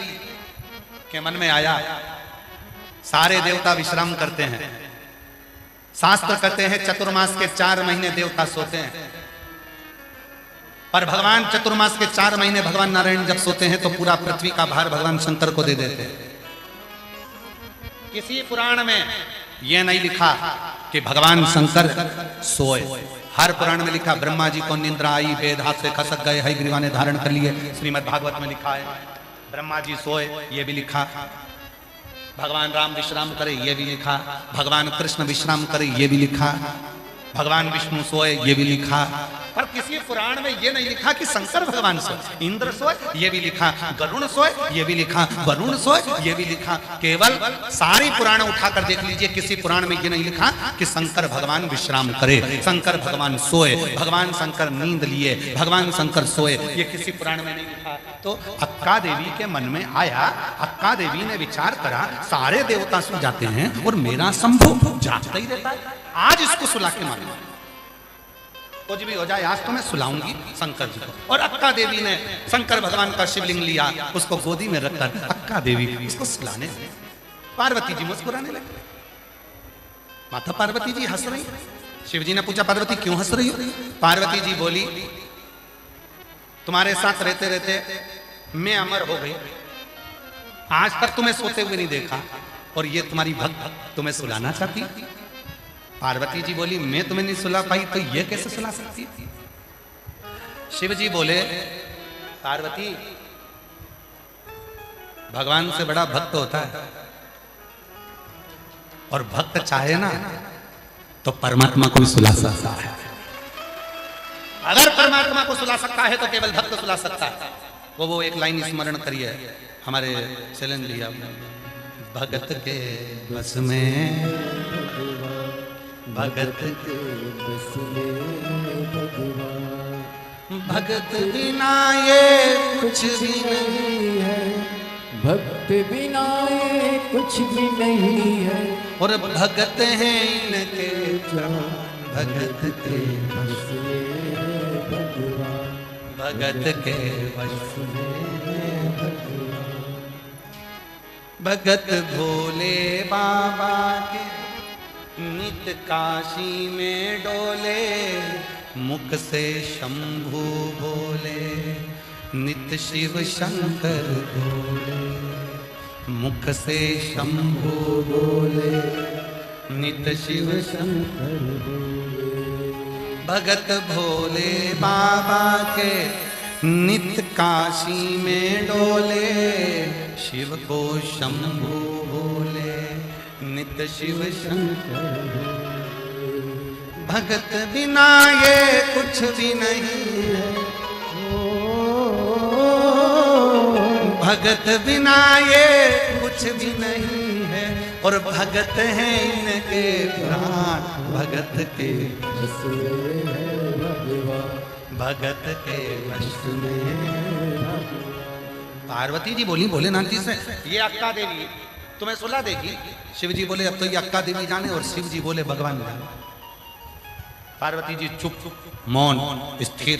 के मन में आया, सारे देवता विश्राम करते हैं, शास्त्र कहते हैं चतुर्मास के 4 महीने देवता सोते हैं, पर भगवान चतुर्मास के 4 महीने भगवान नारायण जब सोते हैं तो पूरा पृथ्वी का भार भगवान शंकर को दे देते हैं। किसी पुराण में यह नहीं लिखा कि भगवान शंकर सोए, हर पुराण में लिखा ब्रह्मा जी को निंद्रा आई, वेद हाथ से खसक गए, हयग्रीवा ने धारण कर लिए, श्रीमद् भागवत में लिखा है ब्रह्मा जी सोए, ये भी लिखा, भगवान राम विश्राम करे ये भी लिखा, भगवान कृष्ण विश्राम करे ये भी लिखा, भगवान विष्णु सोए ये भी लिखा, पर किसी पुराण में ये नहीं लिखा कि शंकर भगवान सोए, इंद्र सोए ये भी लिखा, गरुण सोए ये भी लिखा, वरुण सोए ये भी लिखा। केवल सारी पुराण उठाकर देख लीजिए, किसी पुराण में ये नहीं लिखा कि शंकर भगवान विश्राम करे, शंकर भगवान सोए, भगवान शंकर नींद लिए, भगवान शंकर सोए, ये किसी पुराण में नहीं लिखा। तो अक्का देवी के मन में आया, अक्का देवी ने विचार करा सारे देवता सो जाते हैं और मेरा शंभु जागता ही रहता है, आज इसको सुला के मारूंगा, कुछ भी हो जाए आज तो मैं सुलाऊंगी शंकर जी को। और अक्का देवी ने शंकर भगवान का शिवलिंग लिया, उसको गोदी में रखकर अक्का देवी इसको सुलाने लगी। पार्वती जी मुस्कुराने लगी, माता पार्वती जी हंस रही। शिव जी ने पूछा पार्वती क्यों हंस रही हो? पार्वती जी बोली तुम्हारे साथ रहते रहते मैं अमर हो गई, आज तक तुम्हें सोते हुए नहीं देखा और ये तुम्हारी भक्त तुम्हें सुलाना चाहती। पार्वती जी बोली मैं तुम्हें नहीं सुला पाई तो ये कैसे सुला सकती? शिव जी बोले पार्वती भगवान से बड़ा भक्त होता है और भक्त चाहे ना तो परमात्मा को भी सुला सकता है। अगर परमात्मा को सुला सकता है तो केवल भक्त सुला सकता है। वो एक लाइन स्मरण करिए हमारे चैलेंज लिया, भगत के बस में, भगत के बस में भगवान, भगत बिना ये कुछ भी नहीं है, भक्त बिना ये कुछ भी नहीं है, और भगत हैं इनके भगत के बस में भगवान, भगत के वश में भगवान। भगत भोले बाबा के नित काशी में डोले, मुख से शंभु बोले नित शिव शंकर बोले, मुख से शंभु बोले नित शिव शंकर बोले। भगत भोले बाबा के नित काशी में डोले, शिव को शंभु बोले नित शिव शंकर बोले। भगत बिना ये कुछ भी नहीं है, भगत बिना ये कुछ भी नहीं है, और भगत हैं इनके प्राण, भगत के बस में है भगवान, भगत के वश में। भगवान। पार्वती जी बोली भोलेनाथ जी से ये अक्का देवी तुम्हें सुला देगी। शिव जी बोले अब तो ये अक्का देवी जाने, और शिव जी बोले भगवान जाने। पार्वती जी चुप मौन स्थिर,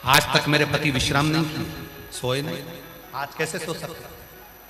आज तक मेरे पति विश्राम नहीं किए, सोए नहीं, आज कैसे सो सकते?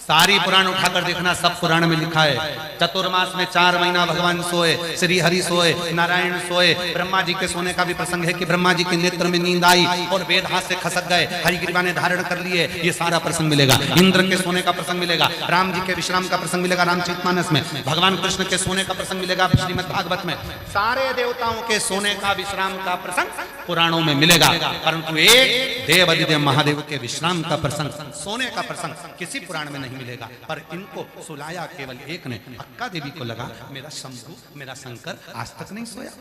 सारी पुराण उठाकर देखना, सब पुराण में लिखा है चतुर्मास में 4 महीना भगवान सोए, श्री हरि सोए, नारायण सोए। ब्रह्मा जी के सोने का भी प्रसंग है कि ब्रह्मा जी के नेत्र में नींद आई और वेद हाथ से खसक गए, हरिग्रीवा ने धारण कर लिए, ये सारा प्रसंग मिलेगा। इंद्र के सोने का प्रसंग मिलेगा, राम जी के विश्राम का प्रसंग मिलेगा रामचरितमानस में, भगवान कृष्ण के सोने का प्रसंग मिलेगा श्रीमद् भागवत में, सारे देवताओं के सोने का विश्राम का प्रसंग पुराणों में मिलेगा। परंतु एक देव अधिदेव महादेव के विश्राम का प्रसंग, सोने का प्रसंग किसी पुराण में नहीं मिलेगा। पर इनको सुलाया केवल एक ने, अक्का देवी को लगा मेरा शंभु मेरा शंकर आज तक नहीं सोया,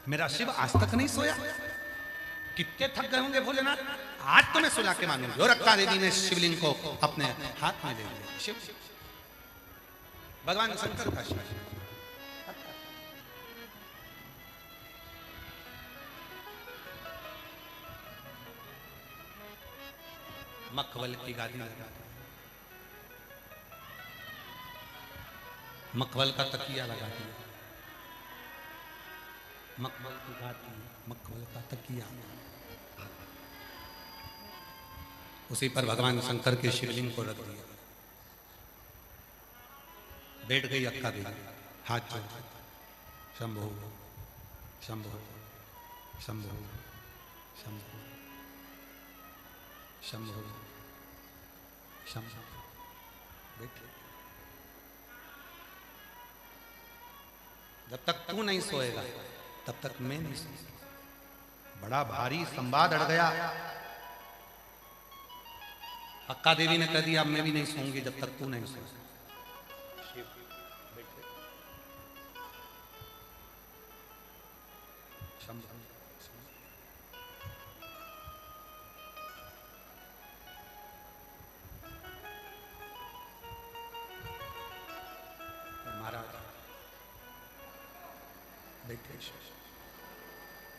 मेरा शिव आज तक नहीं सोया, कितने थक गए होंगे भोलेनाथ, आज तो मैं सुला के मानूंगी। और अक्का देवी ने शिवलिंग को अपने हाथ में ले लिया, शिव भगवान शंकर का शिव। मखवल की गादी लगा, मखवल का तकिया लगा दिया, मखवल की गादी, मखवल का तकिया, उसी पर भगवान शंकर के शिवलिंग को रख दिया। बैठ गई अक्का देवी, हाथ जोड़ शंभो शंभो शंभो शंभो शंभो शंभो। बैठ, जब तक तू नहीं सोएगा तब तक मैं नहीं सोऊंगा। बड़ा भारी संवाद अड़ गया। अक्का देवी ने कह दिया अब मैं भी नहीं सोऊंगी जब तक तू नहीं सोएगा।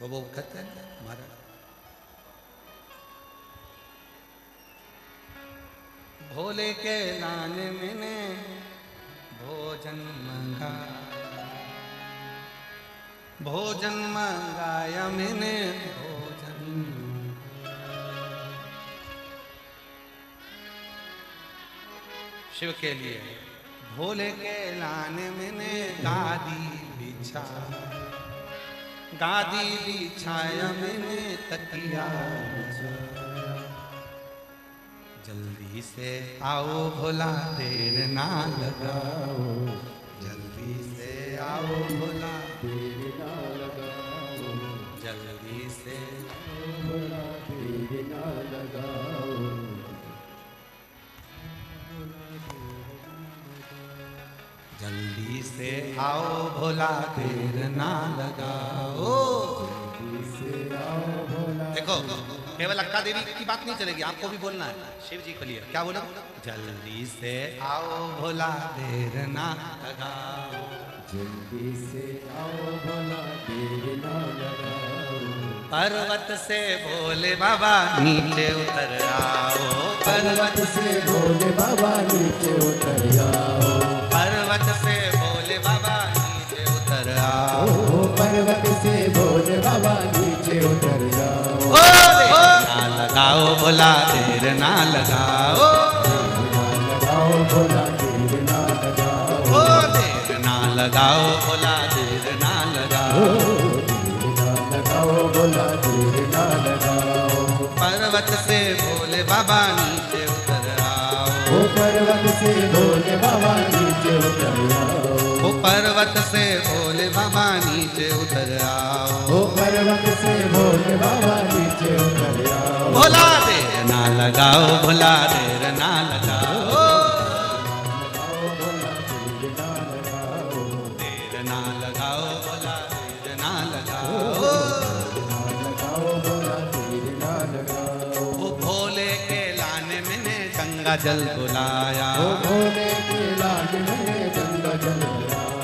वो कहते हैं हमारा भोले के लाल मैंने भोजन मंगाया मैंने भोजन। शिव के लिए भोले के लाने मैंने गादी बिछाया मैंने तकिया। जल्दी से आओ भोला देर ना लगाओ, जल्दी से आओ भोला देर ना लगाओ, जल्दी से आओ भोला देर ना लगाओ। जल्दी से आओ भोला देर ना लगाओ, जल्दी से आओ भोला। देखो केवल अक्का देवी की बात नहीं चलेगी, आपको भी बोलना है शिव जी के लिए। क्या बोला? जल्दी से आओ भोला देर ना लगाओ, जल्दी से आओ भोला देर ना लगाओ। पर्वत से भोले बाबा नीचे उतर आओ, पर्वत से भोले बाबा नीचे उतर आओ, पर्वत से भोले बाबा नीचे उतर आओ, पर्वत से भोले बाबा नीचे उतर आओ। ना लगाओ भोला देर ना लगाओ, लगाओ भोला देर ना लगाओ, देर ना लगाओ भोला देर ना लगाओ, लगाओ भोला देर ना लगाओ। पर्वत से भोले बाबा नीचे उतर आओ, पर्वत से भोले बाबा नीचे उतर आओ, पर्वत से भोले बाबा नीचे उतर आओ, पर्वत से भोले बाबा नीचे उतर आओ। भोला देर ना लगाओ, भोला देर ना लगाओ, देर ना लगाओ भोला देर ना लगाओ, वो भोले के लाने मैंने गंगा जल बुलाया, भोले के लाने मैंने गंगा जल बुलाया,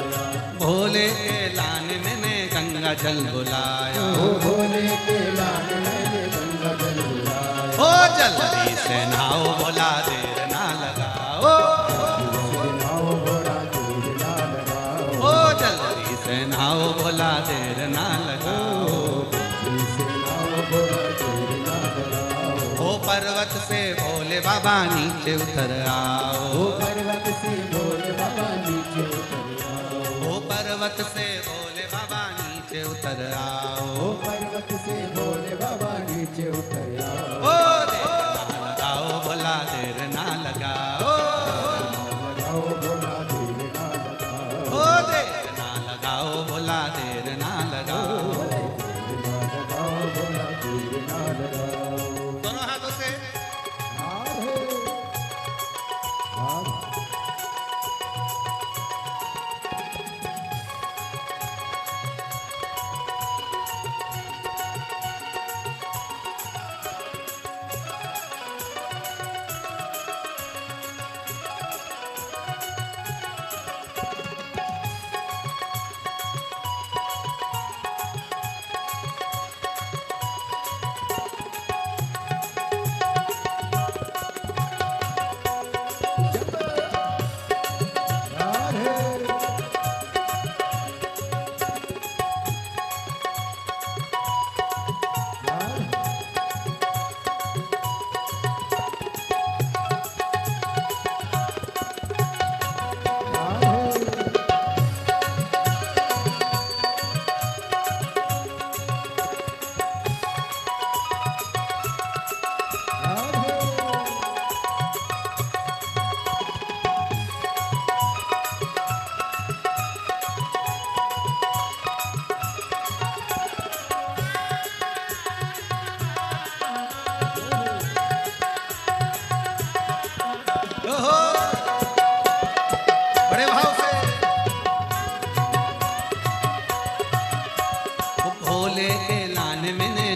भोले के लाने मैंने गंगा जल बुलाया, भोले के लाने मैंने गंगा जल बुलाया। ओ जल्दी से नहाओ भोला देर ना लगाओ, ओ जल्दी से नहाओ भोला देर ना लगाओ। ओ पर्वत से भोले बाबा नीचे उतर आओ, ओ पर्वत से भोले बाबा नीचे उतर आओ, ओ पर्वत से भोले बाबा नीचे उतर आओ, ओ पर्वत से भोले बाबा नीचे उतर आओ। ओ देर ना लगाओ भोला देर ना लगाओ, लगाओ भोला देर ना लगाओ, ओ देर ना लगाओ भोला देर ना लगाओ, लगाओ भोला देर ना लगाओ। दोनों हाथों से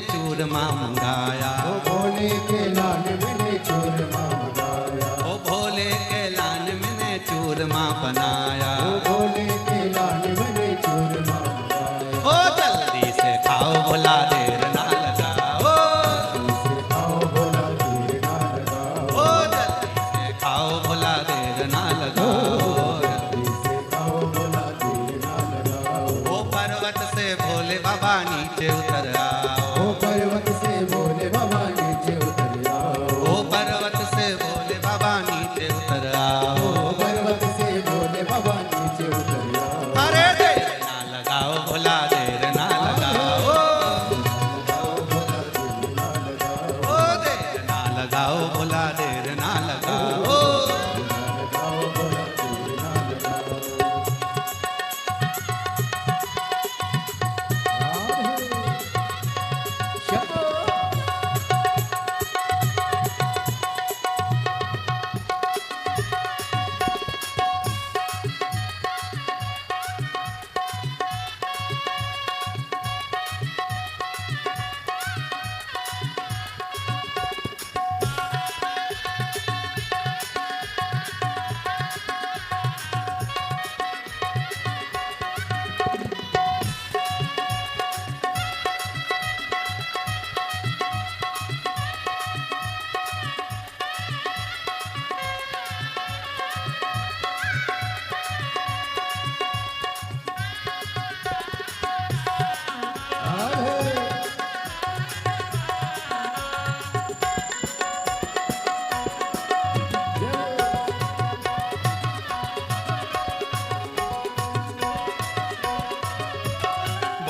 चूरमा मंगाया, ओ भोले के लाल मैंने चूरमा मंगाया, ओ भोले के लाल मैंने चूरमा बनाया, ओ भोले के लाल मैंने चूरमा बनाया, ओ बाबा नीचे उतर आओ। ओ पर्वत से बोले बाबा नीचे उतर आओ। ओ पर्वत से बोले बाबा नीचे उतर आओ। ओ पर्वत से बोले बाबा नीचे उतर आओ। अरे देर ना लगाओ भोला, देर ना लगाओ। ओ देर ना लगाओ भोला, देर ना लगाओ।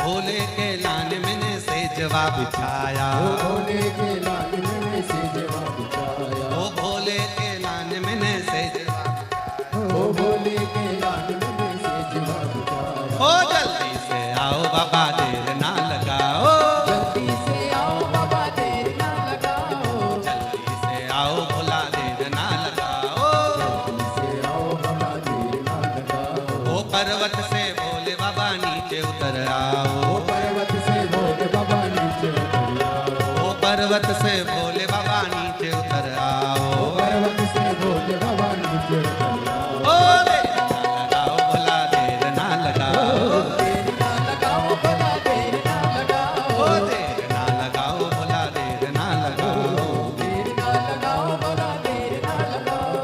भोले के लान मैंने से जवाब बिछाया। ओ भोले के लाल मैंने से जवाब बिछाया। ओ भोले के लान मैंने से जवाब। ओ भोले के लाल मैंने से जवाब बिछाया। ओ जल्दी से आओ बाबा, देर ना लगाओ। जल्दी से आओ बाबा, देर ना लगाओ। जल्दी से आओ भोला, देर ना लगाओ। जल्दी से आओ बाबा, देर ना लगाओ। ओ पर्वत से बोले बाबा नीचे उतर आओ। ओ पर्वत से बोले बाबा नीचे उतर आओ। ओ पर्वत से बोले बाबा नीचे उतर आओ। ओ पर्वत से बोले बाबा नीचे उतर आओ। ओ देर ना लगाओ भोला, देर ना लगाओ। देर ना लगाओ भला, देर ना लगाओ। ओ देर ना लगाओ भोला, देर ना लगाओ। देर ना लगाओ भला, देर ना लगाओ।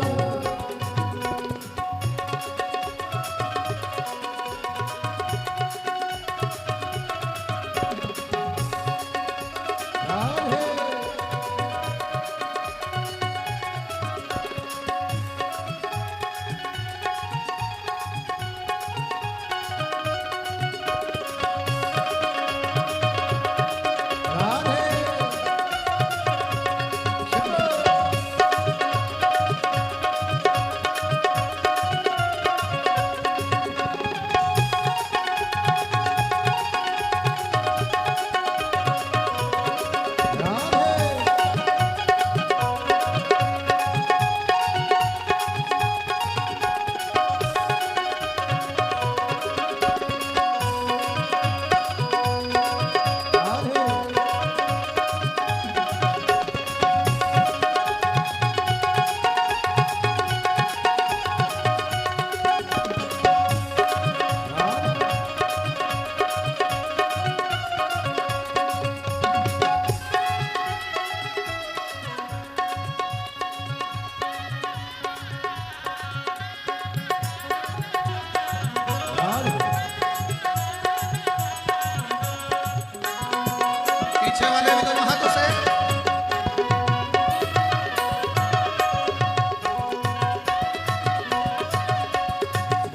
पीछे वाले भी दोनों हाथों से।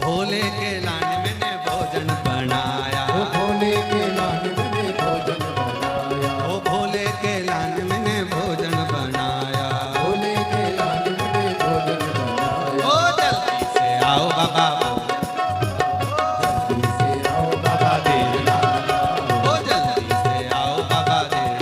भोले के लान मैंने भोजन बनाया। ओ भोले के लाल मैंने भोजन बनाया। ओ भोले के लान मैंने भोजन बनाया। भोले के लाल मैंने भोजन बनाया। ओ जल्दी से आओ बाबा, जल्दी से आओ बाबा, देर ना लगाओ। ओ जल्दी से आओ बाबा, देर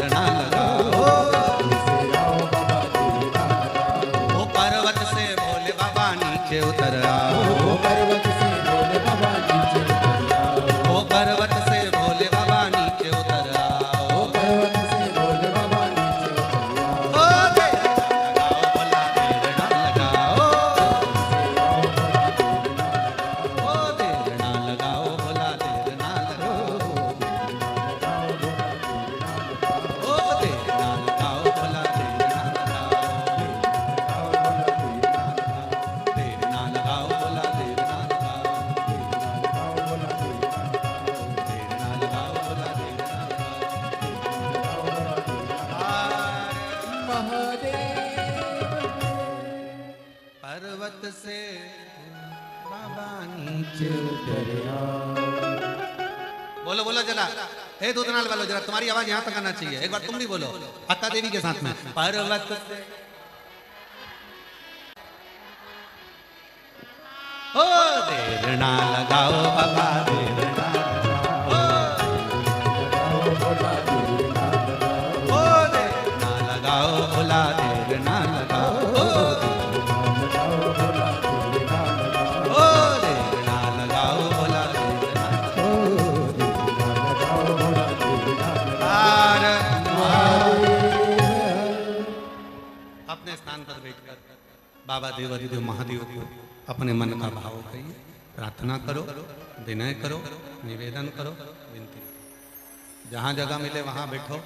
नीचे उतर आओ। बोलो बोलो जरा, हे दूधनाल वालों जरा, तुम्हारी आवाज यहाँ तक आना चाहिए। एक बार तुम भी बोलो अक्का देवी के साथ में, पर्वत से ओ देर ना लगाओ बाबा, देर ना लगाओ, ओ देर ना लगाओ भोला, देर ना लगाओ, ओ देर ना लगाओ भोला, देर ना अपने स्थान पर बैठकर बाबा देवाधिदेव महादेव को अपने मन का भाव कहिए, प्रार्थना करो, विनय करो, निवेदन करो, विनती। जहाँ जगह मिले वहाँ बैठो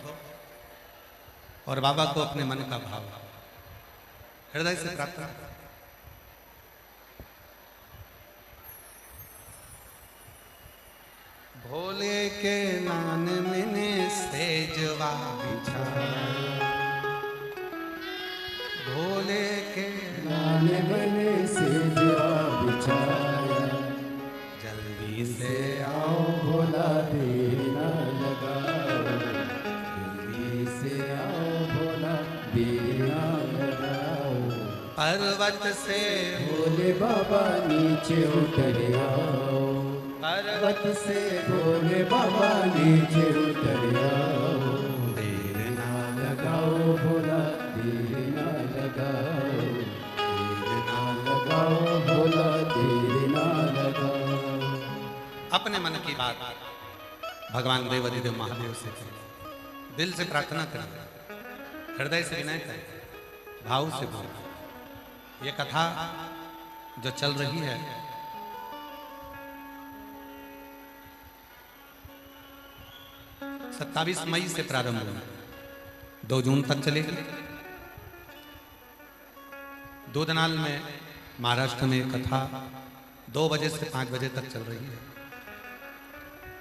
और बाबा को अपने मन का भाव हृदय से प्रार्थना करो। भोले के नान मैंने सेजवा बिछाया, भोले के नाने बने सेजवा बिछाया, जल्दी से आओ भोला देर ना लगाओ, जल्दी से आओ भोला देर ना लगाओ। पर्वत से भोले बाबा नीचे उतर आओ, पर्वत से भोले बाबा नीचे उतर आओ। देर ना लगाओ भोला देर ना लगाओ, देर ना लगाओ भोला देर ना लगाओ। अपने मन की बात भगवान देवाधिदेव महादेव से करें, दिल से प्रार्थना करें, हृदय से विनय करें, भाव से बोलें। ये कथा जो चल रही है 27 मई से प्रारंभ हुई, 2 जून तक चलेगी। दूधनाल में महाराष्ट्र में कथा 2 बजे से 5 बजे तक चल रही है।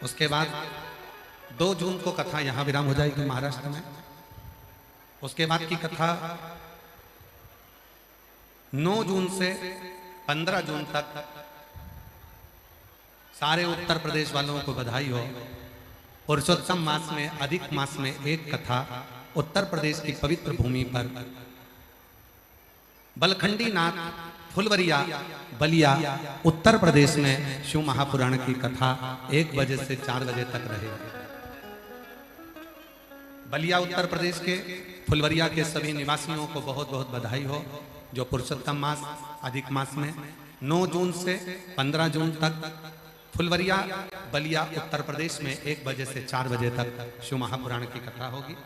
उसके बाद 2 जून को कथा यहाँ विराम हो जाएगी महाराष्ट्र में। उसके बाद की कथा 9 जून से 15 जून तक। सारे उत्तर प्रदेश वालों को बधाई हो, पुरुषोत्तम मास में अधिक मास में एक कथा उत्तर प्रदेश की पवित्र भूमि पर बलखंडी नाथ फुलवरिया बलिया उत्तर प्रदेश में शिव महापुराण की कथा 1 बजे से 4 बजे तक रहेगी। बलिया उत्तर प्रदेश के, फुलवरिया के सभी निवासियों को बहुत बहुत बधाई हो, जो पुरुषोत्तम मास अधिक मास में 9 जून से 15 जून तक फुलवरिया बलिया उत्तर प्रदेश में 1 बजे से 4 बजे तक शिव महापुराण की कथा होगी।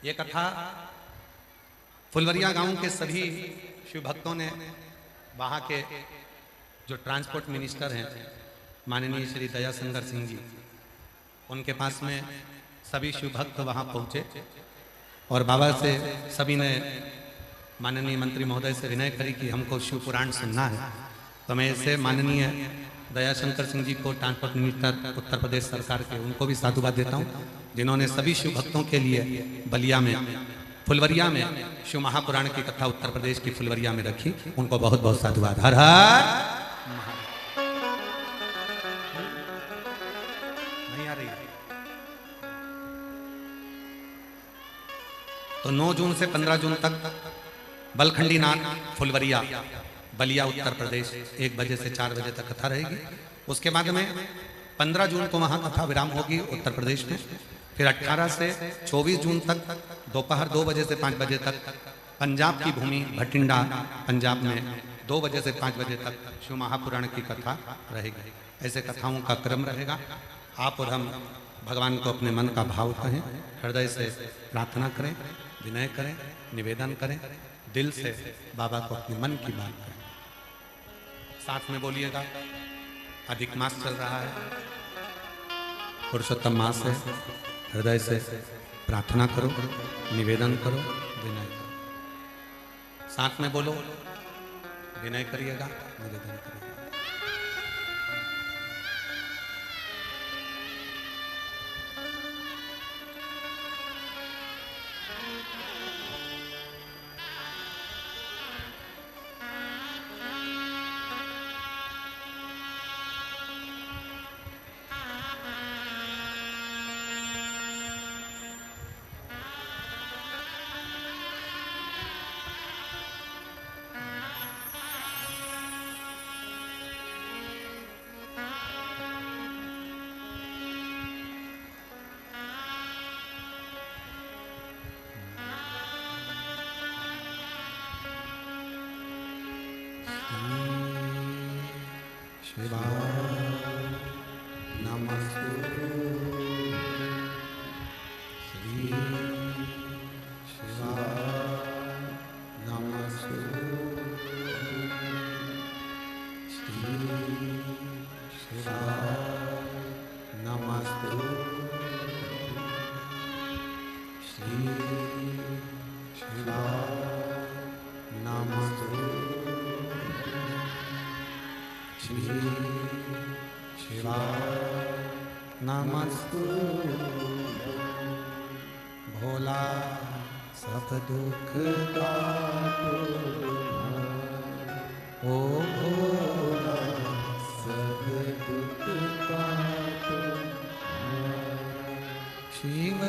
ये कथा फुलवरिया गांव के सभी शिव भक्तों ने, वहाँ के जो ट्रांसपोर्ट मिनिस्टर हैं माननीय श्री दयाशंकर सिंह जी, उनके पास में सभी शिव भक्त वहाँ पहुँचे और बाबा से सभी ने माननीय मंत्री महोदय से विनय करी कि हमको शिव पुराण सुनना है। तो मैं इसे माननीय दयाशंकर सिंह जी को, ट्रांसपोर्ट मिनिस्टर उत्तर प्रदेश सरकार के, उनको भी साधुवाद देता हूँ, जिन्होंने सभी शिव भक्तों के लिए बलिया में, फुलवरिया में शिव महापुराण की कथा उत्तर प्रदेश की फुलवरिया में रखी। उनको बहुत बहुत साधुवाद। हर हर नहीं आ रही है। तो 9 जून से 15 जून तक बलखंडी नाथ फुलवरिया बलिया उत्तर प्रदेश 1 बजे से 4 बजे तक कथा रहेगी। उसके बाद में 15 जून को वहाँ कथा विराम होगी उत्तर प्रदेश में। फिर 18 से 24 जून तक दोपहर 2 बजे से 5 बजे तक पंजाब की भूमि भटिंडा पंजाब में 2 बजे से 5 बजे तक शिव महापुराण की कथा रहेगी। ऐसे कथाओं का क्रम रहेगा। आप और हम भगवान को अपने मन का भाव कहें, हृदय से प्रार्थना करें, विनय करें, निवेदन करें, दिल से बाबा को अपने मन की बात करें। साथ में बोलिएगा, अधिक मास चल रहा है, पुरुषोत्तम मास है, हृदय से प्रार्थना करो, निवेदन करो, विनय करो। साथ में बोलो, विनय करिएगा, निवेदन करिएगा। शिवाय नमस्तु श्री शिवाय नमस्तु श्री शिवाय नमस्तु श्री शिवाय नमस्तु श्री शिवाय नमस्तु भोला सब दुख काटो ओ भोला सब दुख काटो शिव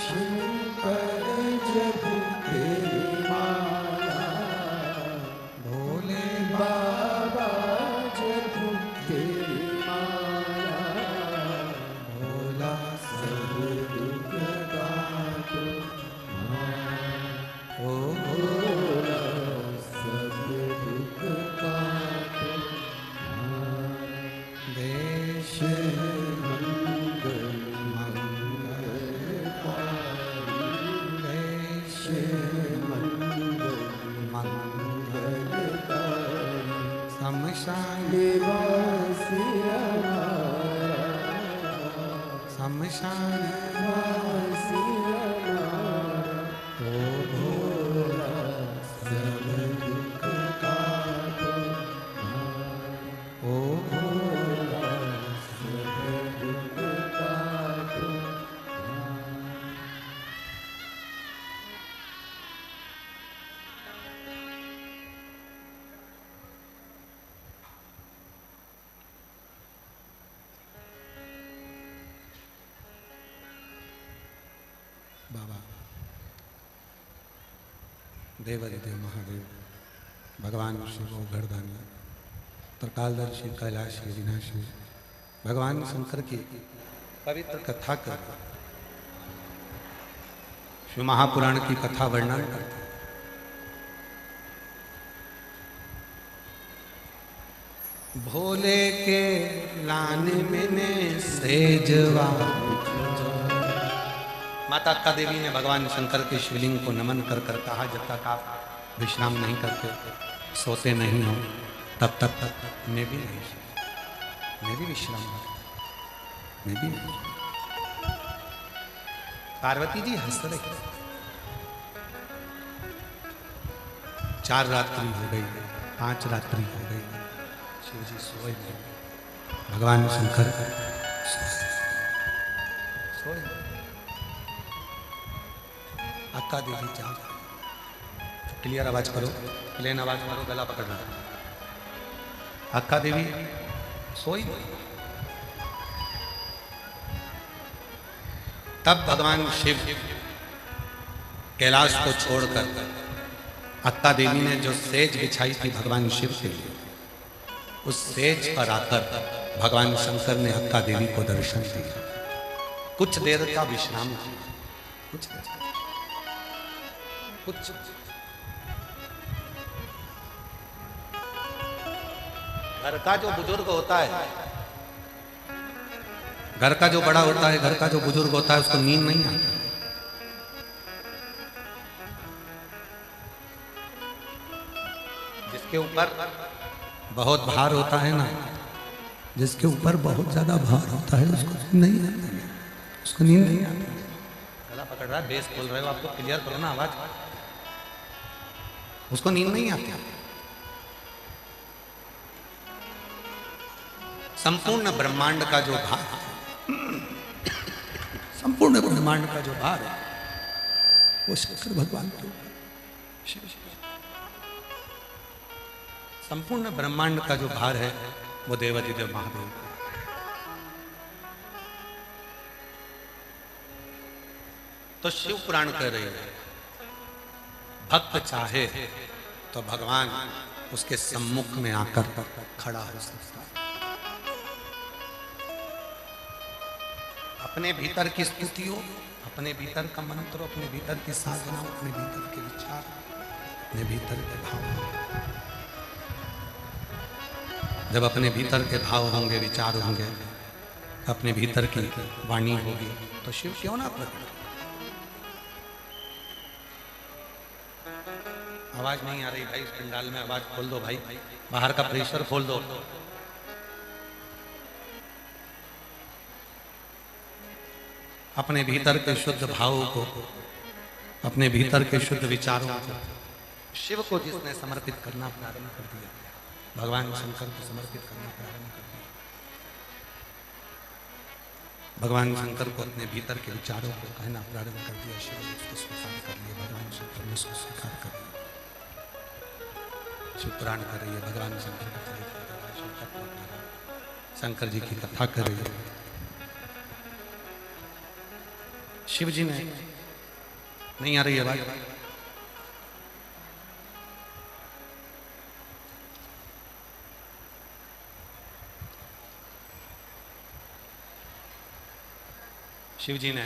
शंकर जब तेरी माया भोले बाबा जब तेरी माया भोला सब दुख काटो ओ भोला सब दुख काटो देश मंगल शमशान शमशान ओ भोला सब दुख काटो ओ भोला सब दुख काटो बाबा देवादिदेव महादेव भगवान शिव गर्दानी त्रिकालदर्शी कैलाशी विनाशी भगवान शंकर की पवित्र कथा कर शिव महापुराण की कथा वर्णन करते भोले के लाने में सेजवा माता अक्का देवी ने भगवान शंकर के शिवलिंग को नमन कर कर कहा जब तक आप विश्राम नहीं करते सोते नहीं हो तब तक मैं भी नहीं मैं भी विश्राम मैं भी नहीं। पार्वती जी हंस रही 4 रात्रि हो गई 5 रात्रि हो गई शिव जी सोए भगवान शंकर सोए अक्का देवी जाग क्लियर आवाज करो प्लेन आवाज करो गला पकड़ना अक्का देवी सोई तब भगवान शिव कैलाश को छोड़कर अक्का देवी ने जो सेज बिछाई थी भगवान शिव के लिए उस सेज पर आकर भगवान शंकर ने अक्का देवी को दर्शन दिया कुछ देर का विश्राम किया कुछ घर का जो बुजुर्ग होता है घर का जो बड़ा होता है घर का जो बुजुर्ग होता है उसको नींद नहीं आती जिसके ऊपर बहुत भार होता है ना जिसके ऊपर बहुत ज्यादा भार होता है उसको नहीं आता उसको नींद नहीं आती गला पकड़ रहा है बेस खोल रहे हो आपको क्लियर करो ना आवाज उसको नींद नहीं आती संपूर्ण ब्रह्मांड का जो भार संपूर्ण ब्रह्मांड का जो भार है वो शंकर भगवान के ऊपर संपूर्ण ब्रह्मांड का जो भार है वो देवादिदेव महादेव तो शिव पुराण कह रही है भक्त चाहे तो भगवान उसके सम्मुख में आकर खड़ा हो सकता है अपने भीतर की स्तुतियों अपने भीतर का मंत्र अपने भीतर की साधना अपने भीतर के विचार अपने भीतर के भाव जब अपने भीतर के भाव होंगे, विचार होंगे, अपने भीतर की वाणी होगी, तो शिव क्यों ना प्रकट। आवाज नहीं आ रही भाई, इस पंडाल में आवाज खोल दो भाई, बाहर का प्रेशर खोल दो। अपने भीतर के शुद्ध भावों को, अपने भीतर के शुद्ध विचारों को शिव को जिसने समर्पित करना प्रारंभ कर दिया, भगवान शंकर को समर्पित करना प्रारंभ कर दिया, भगवान शंकर को अपने भीतर के विचारों को कहना प्रारंभ कर दिया, शिव ने उसको स्वीकार कर लिया, भगवान शंकर ने उसको स्वीकार कर लिया। शिव पुराण कर रही है, भगवान शंकर का चरित्र कर रहा है, शंकर जी की कथा कर रही है। शिव जी ने, नहीं आ रही है आवाज? शिव जी ने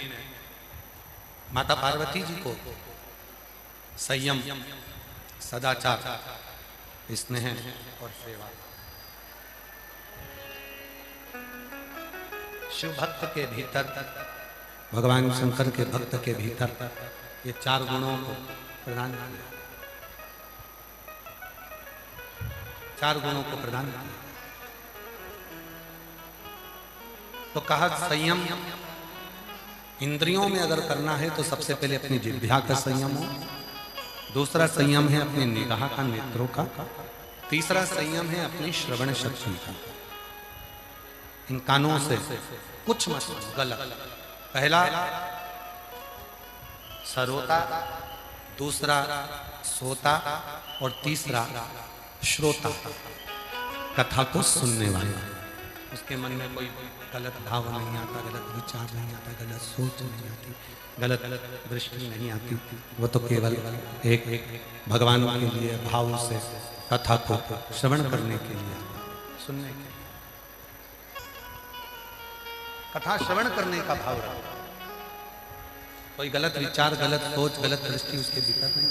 माता पार्वती जी को संयम, सदाचार, स्नेह और सेवा, शिव भक्त के भीतर, भगवान शंकर के भक्त के भीतर ये चार गुणों को प्रदान किया, चार गुणों को प्रदान किया। तो कहा संयम, इंद्रियों में अगर करना है तो सबसे पहले अपनी जिह्वा का संयम हो, दूसरा संयम है अपनी निगाह का, नेत्रों का, तीसरा संयम है अपनी श्रवण शक्ति का। इन कानों से कुछ मत गलत। पहला सरोता, दूसरा सोता और तीसरा श्रोता, कथा को सुनने वाला। उसके मन में कोई गलत भाव नहीं आता, गलत विचार नहीं आता, गलत सोच नहीं आती, गलत दृष्टि नहीं आती। वो तो केवल एक भगवान के लिए भाव से कथा को श्रवण करने के लिए, सुनने के लिए, कथा श्रवण करने का भाव रहा। कोई गलत विचार, गलत सोच, गलत दृष्टि उसके भीतर नहीं,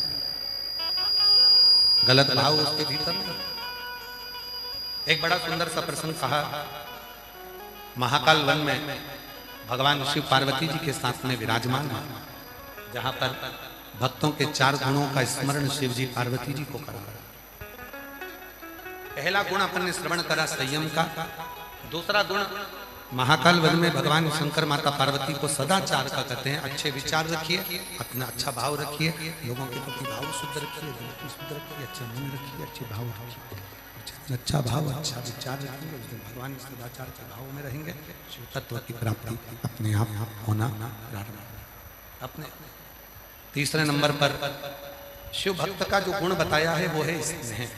गलत भाव उसके भीतर नहीं। एक बड़ा सुंदर सा प्रसंग कहा, महाकाल वन में भगवान शिव पार्वती जी के साथ में विराजमान है, जहां पर भक्तों के चार गुणों का स्मरण शिव जी पार्वती जी को करा। पहला गुण अपन ने श्रवण करा संयम का, दूसरा गुण महाकाल वन में भगवान शंकर माता पार्वती को सदाचार का कहते हैं। अच्छे विचार रखिए, अपना अच्छा भाव रखिए, लोगों के प्रति भाव शुद्ध रखिए, दृष्टि शुद्ध रखिए, अच्छा मन रखिए, अच्छे भाव रखिए, अच्छा भाव, अच्छा विचार रखेंगे, उस दिन भगवान सदाचार के भाव में रहेंगे, शिव तत्व की प्राप्ति अपने आप होना प्रारंभ। अपने तीसरे नंबर पर शिव भक्त का जो गुण बताया है वो है स्नेह,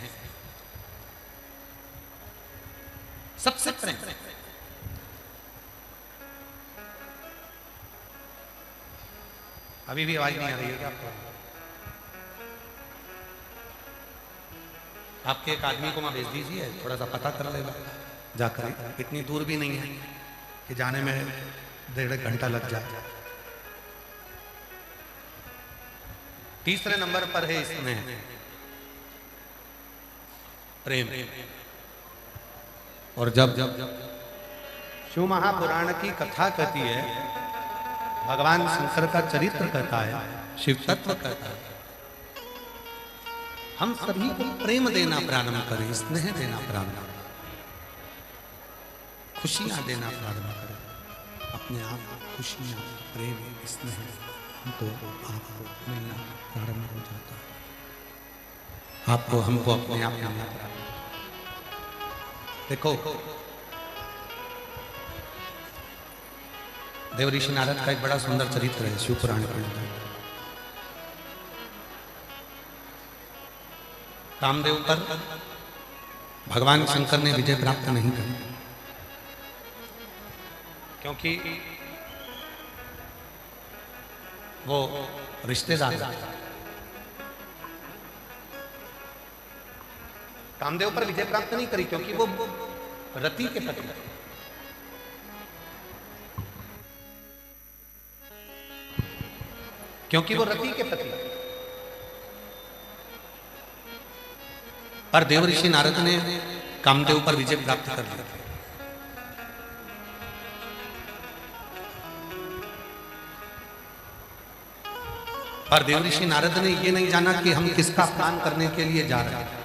सबसे प्रेम। अभी भी आवाज नहीं आ रही है क्या आपको? आपके एक आदमी को मैं भेज दीजिए, थोड़ा सा पता कर लेगा जाकर, इतनी दूर भी नहीं है कि जाने में 1.5 घंटा लग जाए। तीसरे नंबर पर है इसमें प्रेम। और जब शिव महापुराण की कथा कहती है, भगवान शंकर का चरित्र कहता है, शिव तत्व कहता है, हम सभी को प्रेम देना प्रारंभ करें, स्नेह देना प्रारंभ करें, खुशियां देना प्रारंभ करें, अपने आप को खुशियां, प्रेम, स्नेह हमको आपको मिलना प्रारंभ हो जाता है। आपको हमको अपने आप मिलना प्रारंभ। देखो, देव ऋषि नारद का एक बड़ा सुंदर चरित्र है शिव पुराण का। कामदेव पर भगवान शंकर ने विजय प्राप्त नहीं की, क्योंकि वो रिश्तेदार कामदेव पर विजय प्राप्त नहीं करी, क्योंकि वो रति के पति, क्योंकि वो रति के पति। पर देव ऋषि नारद ने कामदेव पर विजय प्राप्त कर लिया। पर देवऋषि नारद ने यह नहीं जाना कि हम किसका अपमान करने के लिए जा रहे हैं।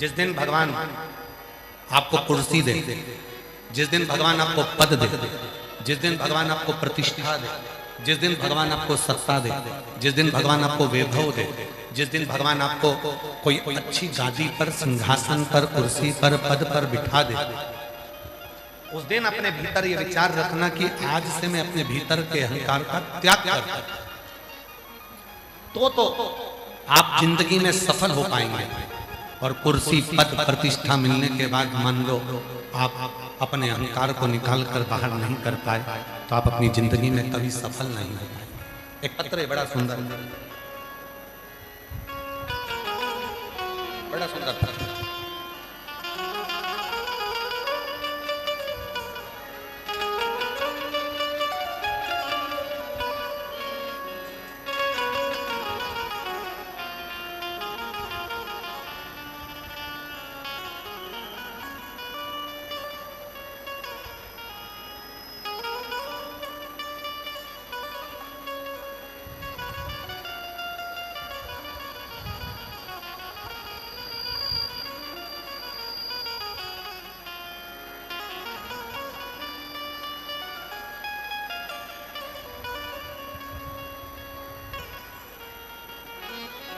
जिस दिन भगवान आपको कुर्सी दे, जिस दिन भगवान आपको पद दे, जिस दिन भगवान आपको प्रतिष्ठा दे, जिस दिन भगवान आपको सत्ता दे, जिस दिन भगवान आपको वैभव दे, जिस दिन भगवान आपको कोई अच्छी गादी पर, सिंहासन पर, कुर्सी पर, पद पर बिठा दे, उस दिन अपने भीतर ये विचार रखना कि आज से मैं अपने भीतर के अहंकार का त्याग करता हूं। तो आप जिंदगी में सफल हो पाएंगे। और कुर्सी, पद, प्रतिष्ठा मिलने के बाद मान लो आप अपने अहंकार को निकाल कर बाहर नहीं कर पाए तो आप अपनी जिंदगी में कभी सफल नहीं हो पाए। एक पत्र है बड़ा सुंदर, बड़ा सुंदर पत्र।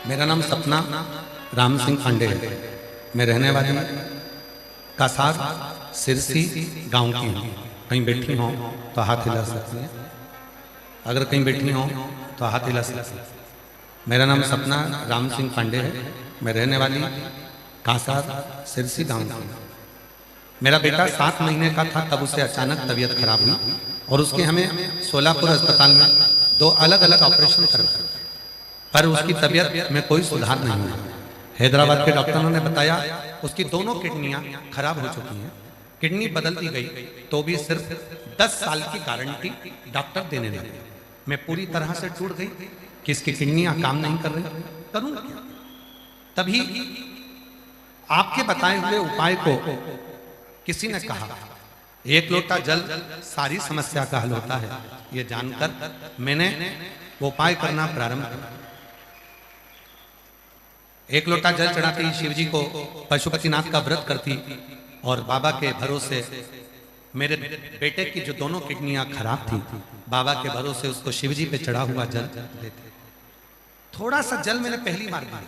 मेरा नाम सपना राम सिंह पांडे है। मैं रहने वाली कासार सिरसी गांव की हूँ। कहीं बैठी हो तो हाथ हिला सकती हैं, अगर कहीं बैठी हो तो हाथ हिला सकती हैं। मेरा नाम सपना राम सिंह पांडे है। मैं रहने वाली कासार सिरसी गांव की हूँ। मेरा बेटा 7 महीने का था तब उसे अचानक तबीयत खराब हुई और उसके हमें सोलापुर अस्पताल में 2 अलग अलग ऑपरेशन करवाए, पर उसकी तबीयत में कोई सुधार नहीं हुआ। हैदराबाद के डॉक्टरों ने बताया उसकी दोनों किडनियां खराब हो चुकी हैं। किडनी बदल दी गई तो भी सिर्फ 10 साल की गारंटी डॉक्टर देने लगे। मैं पूरी तरह से टूट गई कि इसकी किडनियां काम नहीं कर रही, करूंगा क्या? तभी आपके बताए हुए उपाय को किसी ने कहा, 1 लोटा जल सारी समस्या का हल होता है। ये जानकर मैंने वो उपाय करना प्रारंभ किया। 1 लोटा जल चढ़ाते ही शिव जी को पशुपतिनाथ का व्रत करती और बाबा के भरोसे मेरे बेटे की जो दोनों किडनियां खराब थी, बाबा के भरोसे उसको शिव जी पे चढ़ा हुआ जल देते। थोड़ा सा जल मैंने पहली बार दिया,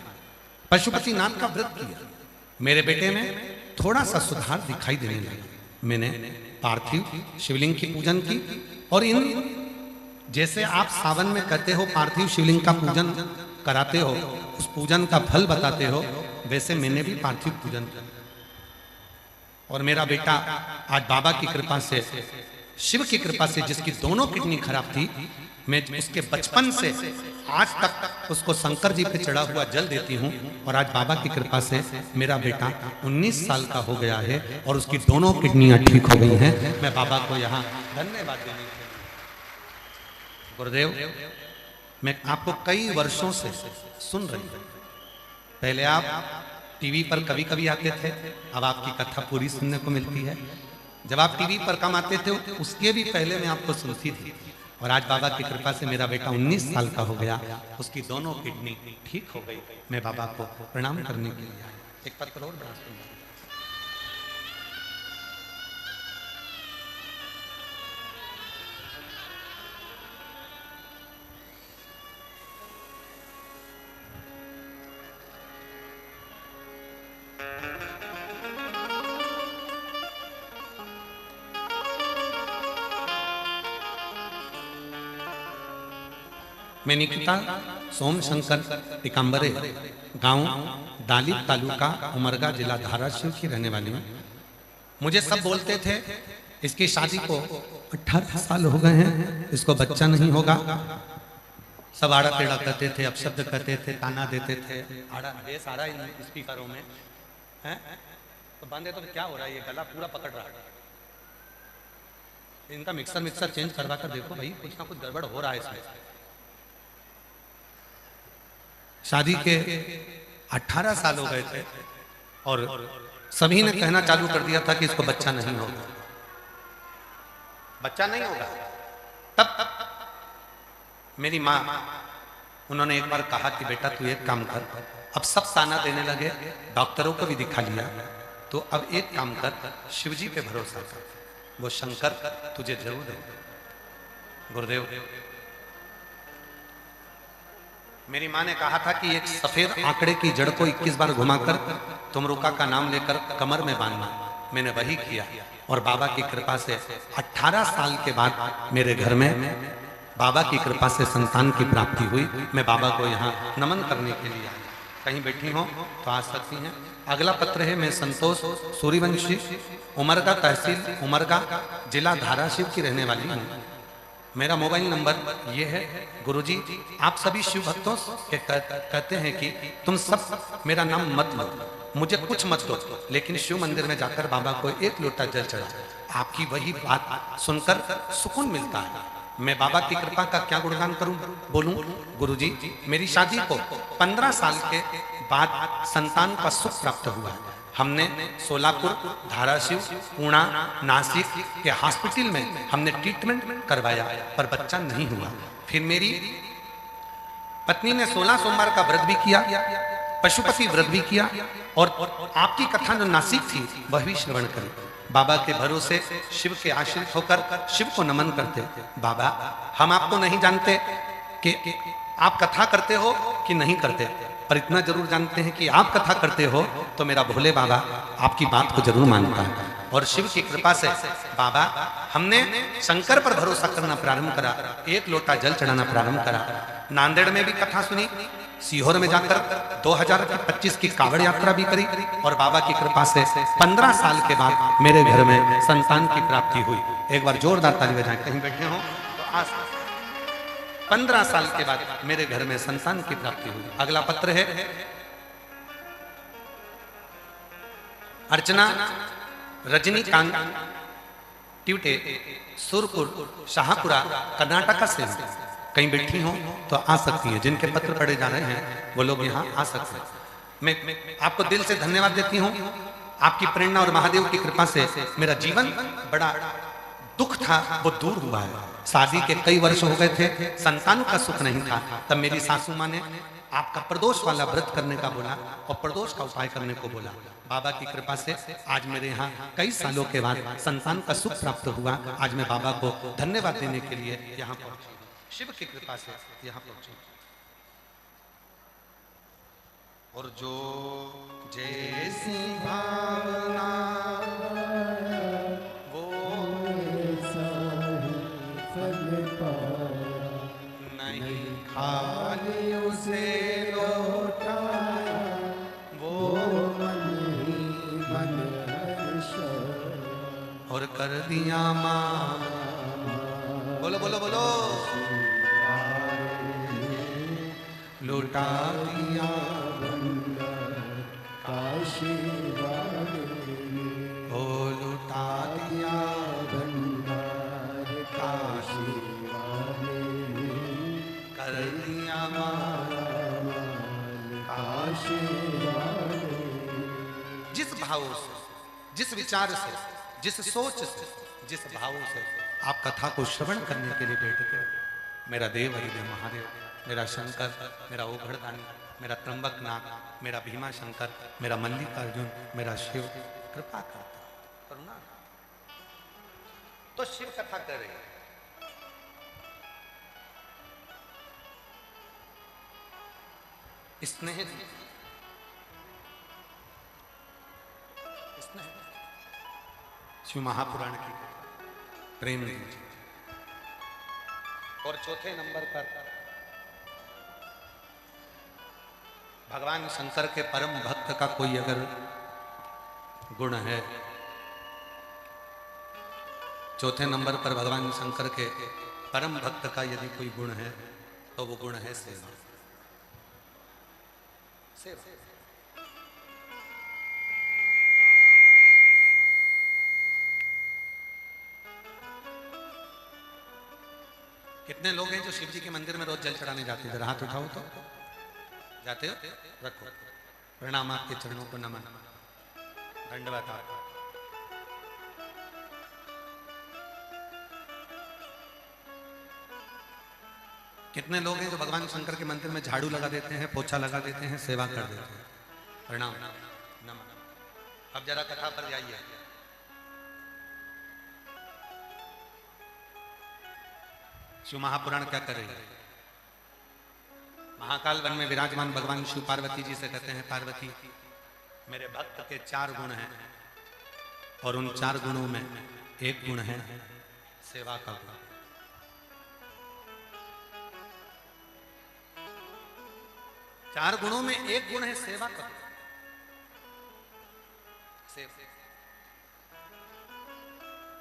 पशुपतिनाथ का व्रत किया, मेरे बेटे में थोड़ा सा सुधार दिखाई देने लगा। मैंने पार्थिव शिवलिंग की पूजन की और इन जैसे आप सावन में कहते हो पार्थिव शिवलिंग का पूजन कराते हो, उस पूजन का फल बताते हो, वैसे मैंने भी पार्थिव पूजन किया। और मेरा बेटा आज बाबा की कृपा से, शिव की कृपा से, जिसकी दोनों किडनी खराब थी, मैं उसके बचपन से आज तक उसको शंकर जी पे चढ़ा हुआ जल देती हूँ। और आज बाबा की कृपा से मेरा बेटा 19 साल का हो गया है और उसकी दोनों किडनियां ठीक हो गई हैं। मैं बाबा को यहाँ धन्यवाद देने के लिए, गुरुदेव, मैं आपको कई वर्षों से सुन रही हूँ। पहले आप टीवी पर कभी कभी आते थे, अब आपकी कथा पूरी सुनने को मिलती है। जब आप टीवी पर कम आते थे उसके भी पहले मैं आपको सुनती थी। और आज बाबा की कृपा से मेरा बेटा 19 साल का हो गया, उसकी दोनों किडनी ठीक हो गई। मैं बाबा को प्रणाम करने के लिए आया। एक पत्र और बड़ा सुंदर। मैं निकिता सोमशंकर टिकाम्बरे, गांव दालिब, तालुका उमरगा, जिला धाराशिव की रहने वाली हूँ। मुझे सब बोलते थे इसकी शादी को 18 साल हो गए हैं, इसको बच्चा नहीं होगा। सब आड़ा टेढ़ा कहते थे, अपशब्द कहते थे, ताना देते थे। आड़ा बेस आ रहा है इन स्पीकरों में है तो बंद है तो क्या हो रहा है? ये गला पूरा पकड़ रहा है। इनका मिक्सर चेंज करवा कर देखो भाई, कुछ ना कुछ गड़बड़ हो रहा है इसमें। शादी के 18 साल हो गए थे और सभी ने कहना चालू कर दिया था कि इसको बच्चा नहीं होगा, बच्चा नहीं होगा। तब मेरी माँ, उन्होंने एक बार कहा कि बेटा तू एक काम कर, अब सब ताना देने लगे, डॉक्टरों को भी दिखा लिया, तो अब एक काम कर, शिवजी पे भरोसा कर, वो शंकर तुझे जरूर देंगे। गुरुदेव, मेरी माँ ने कहा था कि एक सफेद आंकड़े की जड़ को 21 बार घुमाकर तुमरुका का नाम लेकर कमर में बांधना। मैंने वही किया और बाबा की कृपा से 18 साल के बाद मेरे घर में बाबा की कृपा से संतान की प्राप्ति हुई। मैं बाबा को यहाँ नमन करने के लिए आया। कहीं बैठी हो तो आ सकती हैं। अगला पत्र है, मैं संतोष सूर्यवंशी, उमरगा तहसील उमरगा, जिला धाराशिव की रहने वाली हूँ। मेरा मोबाइल नंबर ये है। गुरुजी, आप सभी शिव भक्तों के कहते हैं कि तुम सब मेरा नाम मत लो, मुझे कुछ मत दो, लेकिन शिव मंदिर में जाकर बाबा को एक लोटा जल चढ़ा। आपकी वही बात सुनकर सुकून मिलता है। मैं बाबा की कृपा का क्या गुणगान करूं, बोलूं? गुरुजी, मेरी शादी को 15 साल के बाद संतान का सुख प्राप्त हुआ है। हमने सोलापुर, धाराशिव, पुणे, नासिक के हॉस्पिटल में हमने ट्रीटमेंट करवाया, पर बच्चा नहीं हुआ। फिर मेरी पत्नी ने 16 सोमवार का व्रत भी किया, पशुपति व्रत भी किया, और आपकी कथा जो नासिक थी वह भी श्रवण करी। बाबा के भरोसे शिव के आश्रित होकर शिव को नमन करते। बाबा, हम आपको नहीं जानते कि आप कथा करते हो कि नहीं करते, पर इतना जरूर जानते हैं कि आप कथा करते हो तो मेरा भोले बाबा आपकी बात को जरूर मानता है। और शिव की कृपा से बाबा, हमने शंकर पर भरोसा करना प्रारंभ करा, एक लोटा जल चढ़ाना प्रारंभ करा। नांदेड़ में भी कथा सुनी, सीहोर में जाकर 2025 की कावड़ यात्रा भी करी, और बाबा की कृपा से 15 साल के बाद मेरे घर में संतान की प्राप्ति हुई। एक बार जोरदार ताली बजाएं। कहीं बैठे हो तो आज 15 साल के बाद मेरे घर में संतान की प्राप्ति हुई। अगला पत्र है, अर्चना रजनीकांत ट्यूटे, सुरपुर, शाहपुरा, कर्नाटका से। कहीं बैठी हो तो आ सकती हैं। जिनके पत्र पढ़े जा रहे हैं वो लोग यहाँ आ सकते हैं। मैं आपको दिल से धन्यवाद देती हूँ। आपकी प्रेरणा और महादेव की कृपा से मेरा जीवन, बड़ा दुख था वो दूर हुआ है। शादी के कई वर्ष हो गए थे, संतान का सुख नहीं था। तब मेरी सासू माँ ने आपका प्रदोष वाला व्रत करने का बोला और प्रदोष का उपाय करने को बोला। बाबा की कृपा से आज मेरे यहाँ कई सालों के बाद संतान का सुख प्राप्त हुआ। आज मैं बाबा को धन्यवाद देने के लिए यहाँ पहुंची, शिव की कृपा से यहाँ पहुंची। और जो जैसी भावना वो नहीं, खाली उसे लौटाया वो मन और कर दिया मां। बोलो बोलो बोलो, लौटा दिया काशी ओ लौटा दिया काशी कर दिया काशी। जिस भाव से, जिस विचार से, जिस सोच से, जिस भाव से आप कथा को श्रवण करने के लिए बैठते हो, मेरा देव हरिदेव महादेव, मेरा शंकर, मेरा ओघड़दानी, मेरा त्र्यंबकनाथ, मेरा भीमा शंकर, मेरा मल्लिकार्जुन, मेरा शिव कृपा करता, करुणा। तो शिव कथा कर रही है। स्नेह शिव महापुराण की प्रेम जी। और चौथे नंबर पर भगवान शंकर के परम भक्त का कोई अगर गुण है, चौथे नंबर पर भगवान शंकर के परम भक्त का यदि कोई गुण है तो वो गुण है सेवा। सेवा। कितने लोग हैं जो शिव जी के मंदिर में रोज जल चढ़ाने जाते हैं? जरा हाथ उठाओ तो। जाते हो? रखो। प्रणाम, आपके चरणों को नमन। दंडवत आपको। कितने लोग हैं जो भगवान शंकर के मंदिर में झाड़ू लगा देते हैं, पोछा लगा देते हैं, सेवा कर देते हैं। प्रणाम नमः। अब जरा कथा पर जाइए। शिव महापुराण क्या कर रही है? महाकाल वन में विराजमान भगवान शिव पार्वती जी से कहते हैं, पार्वती मेरे भक्त के 4 गुण हैं और उन 4 गुणों में एक गुण है सेवा का गुण। 4 गुणों में एक गुण है सेवा का।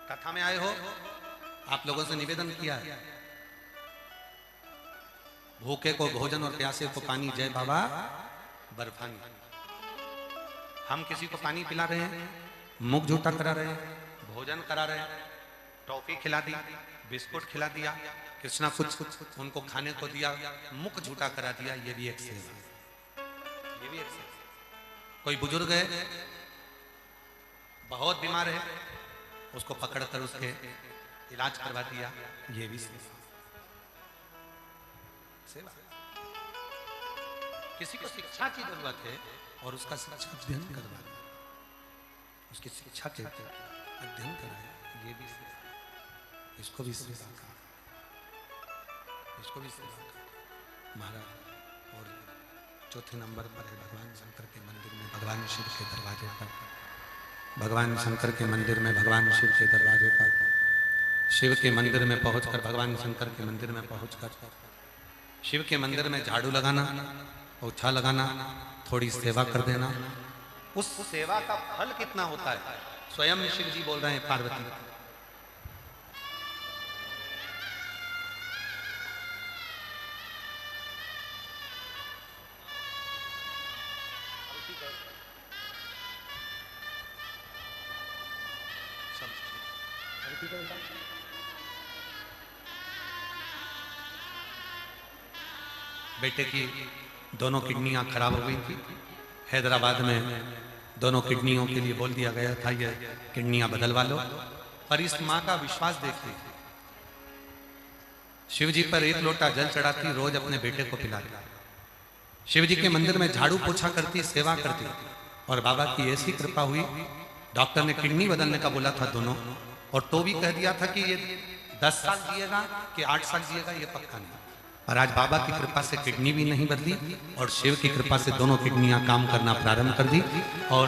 कथा में आए हो, आप लोगों से निवेदन किया है, भूखे को भोजन और प्यासे को पानी, जय बाबा बर्फानी। हम किसी को पानी पिला रहे हैं, मुख झूठा करा रहे हैं, भोजन करा रहे हैं, टॉफी खिला दी, बिस्कुट खिला दिया, कुछ ना कुछ उनको खाने को दिया, मुख झूठा करा दिया, ये भी एक सेवा, ये भी एक सेवा। कोई बुजुर्ग है, बहुत बीमार है, उसको पकड़कर उसके इलाज करवा दिया, ये भी सेवा। किसी को शिक्षा की जरूरत है और उसका शिक्षा अध्ययन करवा, उसकी शिक्षा के अध्ययन कराए, ये भी सेवा। इसको भी सेवा का, इसको भी सेवा का। महाराज और चौथे नंबर पर है भगवान शंकर के मंदिर में, भगवान शिव के दरवाजे पर, भगवान शंकर के मंदिर में, भगवान शिव के दरवाजे पर, शिव के मंदिर में पहुंचकर, भगवान शंकर के मंदिर में पहुंचकर शिव के मंदिर में झाड़ू लगाना, पोछा लगाना, थोड़ी सेवा कर देना, उस सेवा का फल कितना होता है स्वयं शिव जी बोल रहे हैं पार्वती। बेटे की दोनों किडनियां खराब हो गई थी। हैदराबाद में दोनों किडनियों के लिए बोल दिया गया था ये किडनियां बदलवा लो। पर इस मां का विश्वास देखिए, शिव जी पर 1 लोटा जल चढ़ाती, रोज अपने बेटे को पिलाती, शिव जी के मंदिर में झाड़ू पोछा करती, सेवा करती, और बाबा की ऐसी कृपा हुई, डॉक्टर ने किडनी बदलने का बोला था दोनों, और तो भी कह दिया था कि ये 10 साल जिएगा कि 8 साल जिएगा ये पक्का नहीं। और आज बाबा की कृपा से किडनी भी नहीं बदली और शिव की कृपा से दोनों किडनियां काम करना प्रारंभ कर दी, और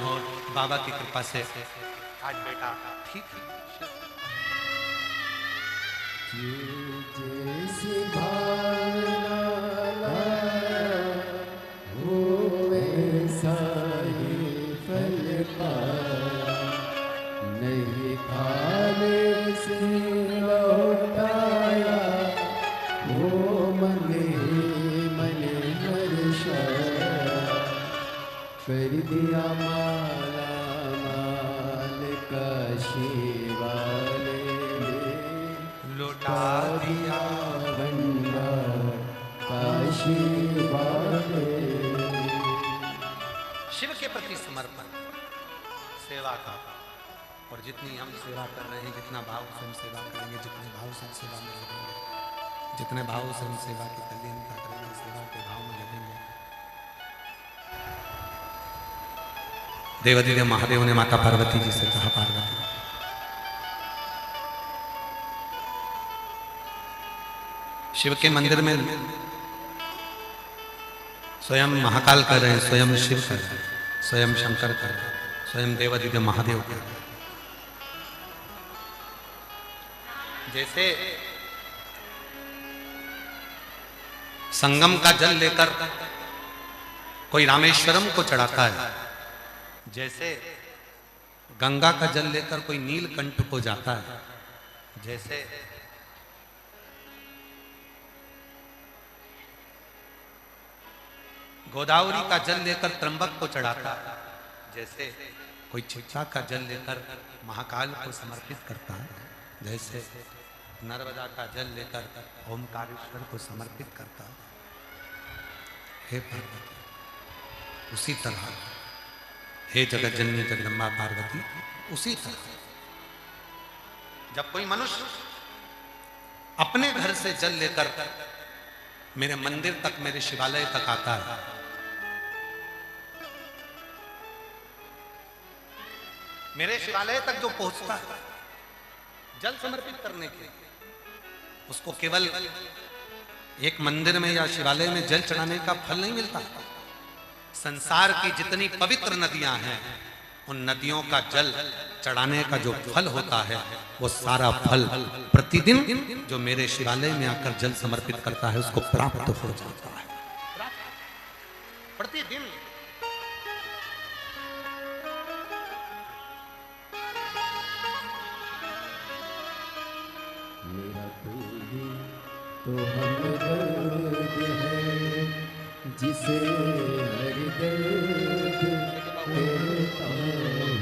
बाबा की कृपा से आज बेटा ठीक है। जैसी भावना वो वैसा ही फल पाया, नहीं खाने से लौटाया, वो मन हर्षाया, कर दिया माला माल का शिवाले, लौटा दिया भंडार काशी वाले। शिव के प्रति समर्पण सेवा का, और जितनी हम सेवा कर रहे हैं, जितना भाव से हम सेवा करेंगे, जितने भाव से हम सेवा में लगेंगे, जितने भाव से हम सेवा की तल्लीनता करेंगे, सेवा के भाव में लगेंगे। देवादिदेव महादेव ने माता पार्वती जी से कहा, पार्वती शिव के मंदिर में स्वयं महाकाल कर रहे हैं, स्वयं शिव कर रहे हैं, स्वयं शंकर कर रहे हैं, स्वयं देवादिदेव महादेव कर रहे हैं। जैसे संगम का जल लेकर कोई रामेश्वरम को चढ़ाता है, जैसे गंगा का जल लेकर कोई नीलकंठ को जाता है, जैसे गोदावरी का जल लेकर त्र्यंबक को चढ़ाता है, जैसे कोई छिछा का जल लेकर महाकाल को समर्पित करता है, जैसे नर्मदा का जल लेकर ओमकारेश्वर को समर्पित करता है। हे पार्वती, उसी तरह हे जगत जननी जगदम्बा पार्वती, उसी तरह जब कोई मनुष्य अपने घर से जल लेकर मेरे मंदिर तक, मेरे शिवालय तक आता है, मेरे शिवालय तक जो पहुंचता है जल समर्पित करने के, उसको केवल एक मंदिर में या शिवालय में जल चढ़ाने का फल नहीं मिलता। संसार की जितनी पवित्र नदियां हैं, उन नदियों का जल चढ़ाने का जो फल होता है, वो सारा फल प्रतिदिन जो मेरे शिवालय में आकर जल समर्पित करता है उसको प्राप्त हो जाता है। प्रतिदिन मेरा तू ही तो हमदर्द है, जिसे हर दर्द देता हूँ।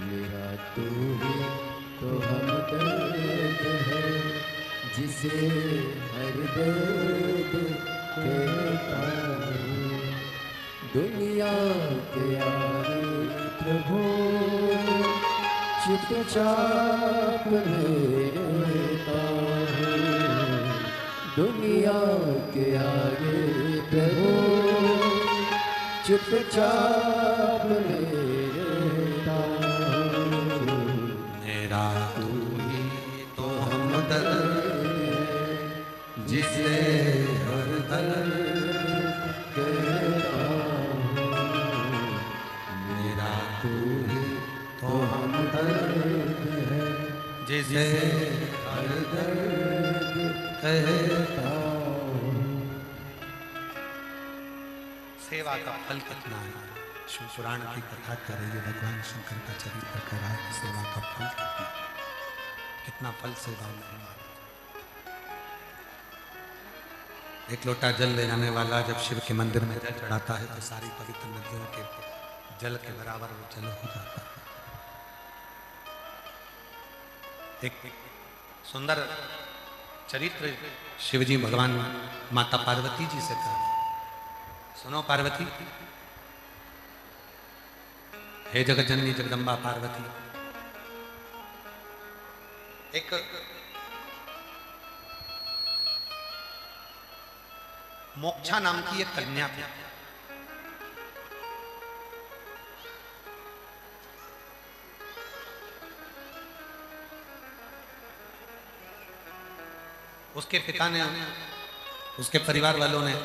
मेरा तू ही तो हमदर्द है, जिसे हर दर्द देता हूँ। दुनिया के आगे प्रभु चुपचाप लेता हूँ, दुनिया के आगे प्रभु चुपचाप लेता हूँ। मेरा तू ही तो हमदर्द है, जिसे हर दर्द देता हूँ। मेरा तू ही तो हमदर्द है, जिसे हर दर्द कहता हूँ। सेवा का फल कितना है? शिव पुराण की कथा कर रही है, भगवान शंकर का चरित्र कर रहा है। सेवा का फल कितना, कितना फल सेवा में। एक लोटा जल ले जाने वाला जब शिव के मंदिर में जल चढ़ाता है तो सारी पवित्र नदियों के जल के बराबर वो जल हो जाता है। एक सुंदर चरित्र शिवजी भगवान माता पार्वती जी से कर, सुनो पार्वती, हे जगत जननी जगदम्बा पार्वती, एक मोक्षा नाम की एक कन्या थी। उसके पिता ने, उसके परिवार वालों ने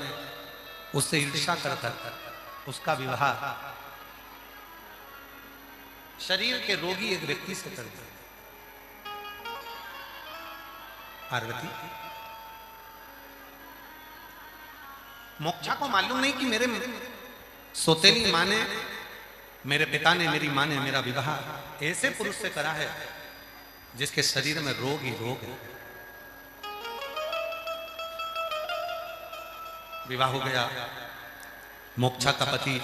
उससे ईर्ष्या करकर उसका विवाह शरीर के रोगी एक व्यक्ति से कर दिया। पार्वती, मोक्षा को मालूम नहीं कि मेरे सौतेली माँ ने, मेरे पिता ने, मेरी माँ ने मेरा विवाह ऐसे पुरुष से करा है जिसके शरीर में रोग ही रोग है। विवाह हो गया, मोक्षा का पति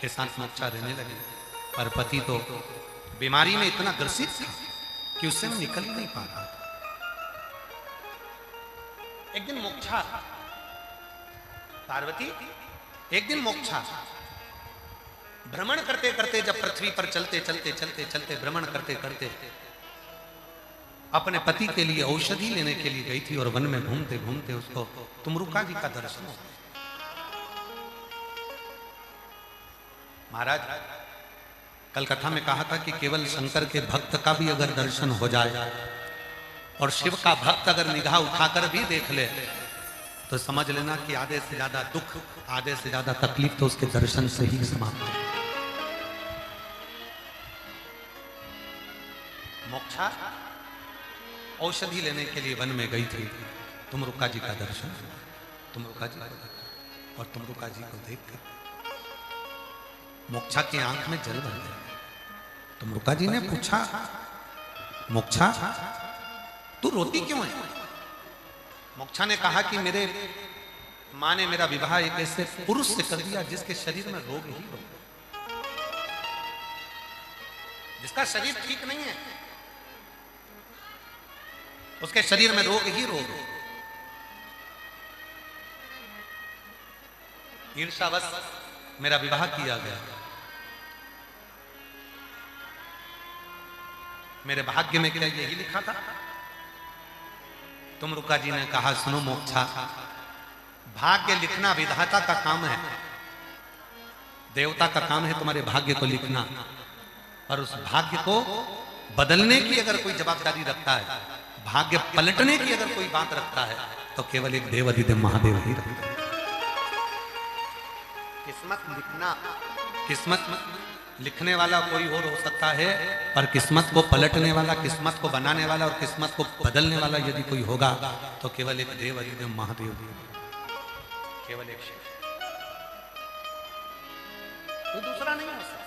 के साथ मोक्षा रहने लगी, पर पति तो बीमारी में इतना ग्रसित था कि उससे मैं निकल ही नहीं पा रहा था। एक दिन मोक्षा, पार्वती, एक दिन मोक्षा भ्रमण करते करते, जब पृथ्वी पर चलते चलते चलते चलते भ्रमण करते करते अपने पति के लिए औषधि लेने के लिए गई थी और वन में घूमते घूमते उसको तुमरुका जी का दर्शन हुआ। महाराज, कल कथा में कहा था कि केवल शंकर के भक्त का भी अगर दर्शन हो जाए और शिव का भक्त अगर निगाह उठाकर भी देख ले तो समझ लेना कि आधे से ज्यादा दुख, आधे से ज्यादा तकलीफ तो उसके दर्शन से ही समाप्त है। मोक्षा औषधि लेने के लिए वन में गई थी, तुमरुका जी का दर्शन, तुमरुका जी, और तुमरुका जी को देखकर मोक्षा की आंख में जल भर गया। तुमरुका जी ने पूछा, मोक्षा तू रोती क्यों है? मोक्षा ने कहा कि मेरे माँ ने मेरा विवाह एक ऐसे पुरुष से कर दिया जिसके शरीर में रोग ही रोग, जिसका शरीर ठीक नहीं है, उसके शरीर में रोग ही रोग। ईर्ष्यावश मेरा विवाह किया गया, मेरे भाग्य में क्या यही लिखा था? तुमरुका जी ने कहा सुनो मोक्षा, भाग्य लिखना विधाता का काम है, देवता का काम है तुम्हारे भाग्य को लिखना, और उस भाग्य को बदलने की अगर कोई जवाबदारी रखता है, भाग्य पलटने की अगर कोई बात रखता है, तो केवल एक देव अधिदेव महादेव ही रखता है। किस्मत लिखना, किस्मत लिखने वाला कोई और हो सकता है, पर किस्मत को पलटने वाला, किस्मत को बनाने वाला और किस्मत को बदलने वाला यदि कोई होगा तो केवल एक देव अधिदेव महादेव ही, केवल एक शिव, कोई दूसरा नहीं हो सकता।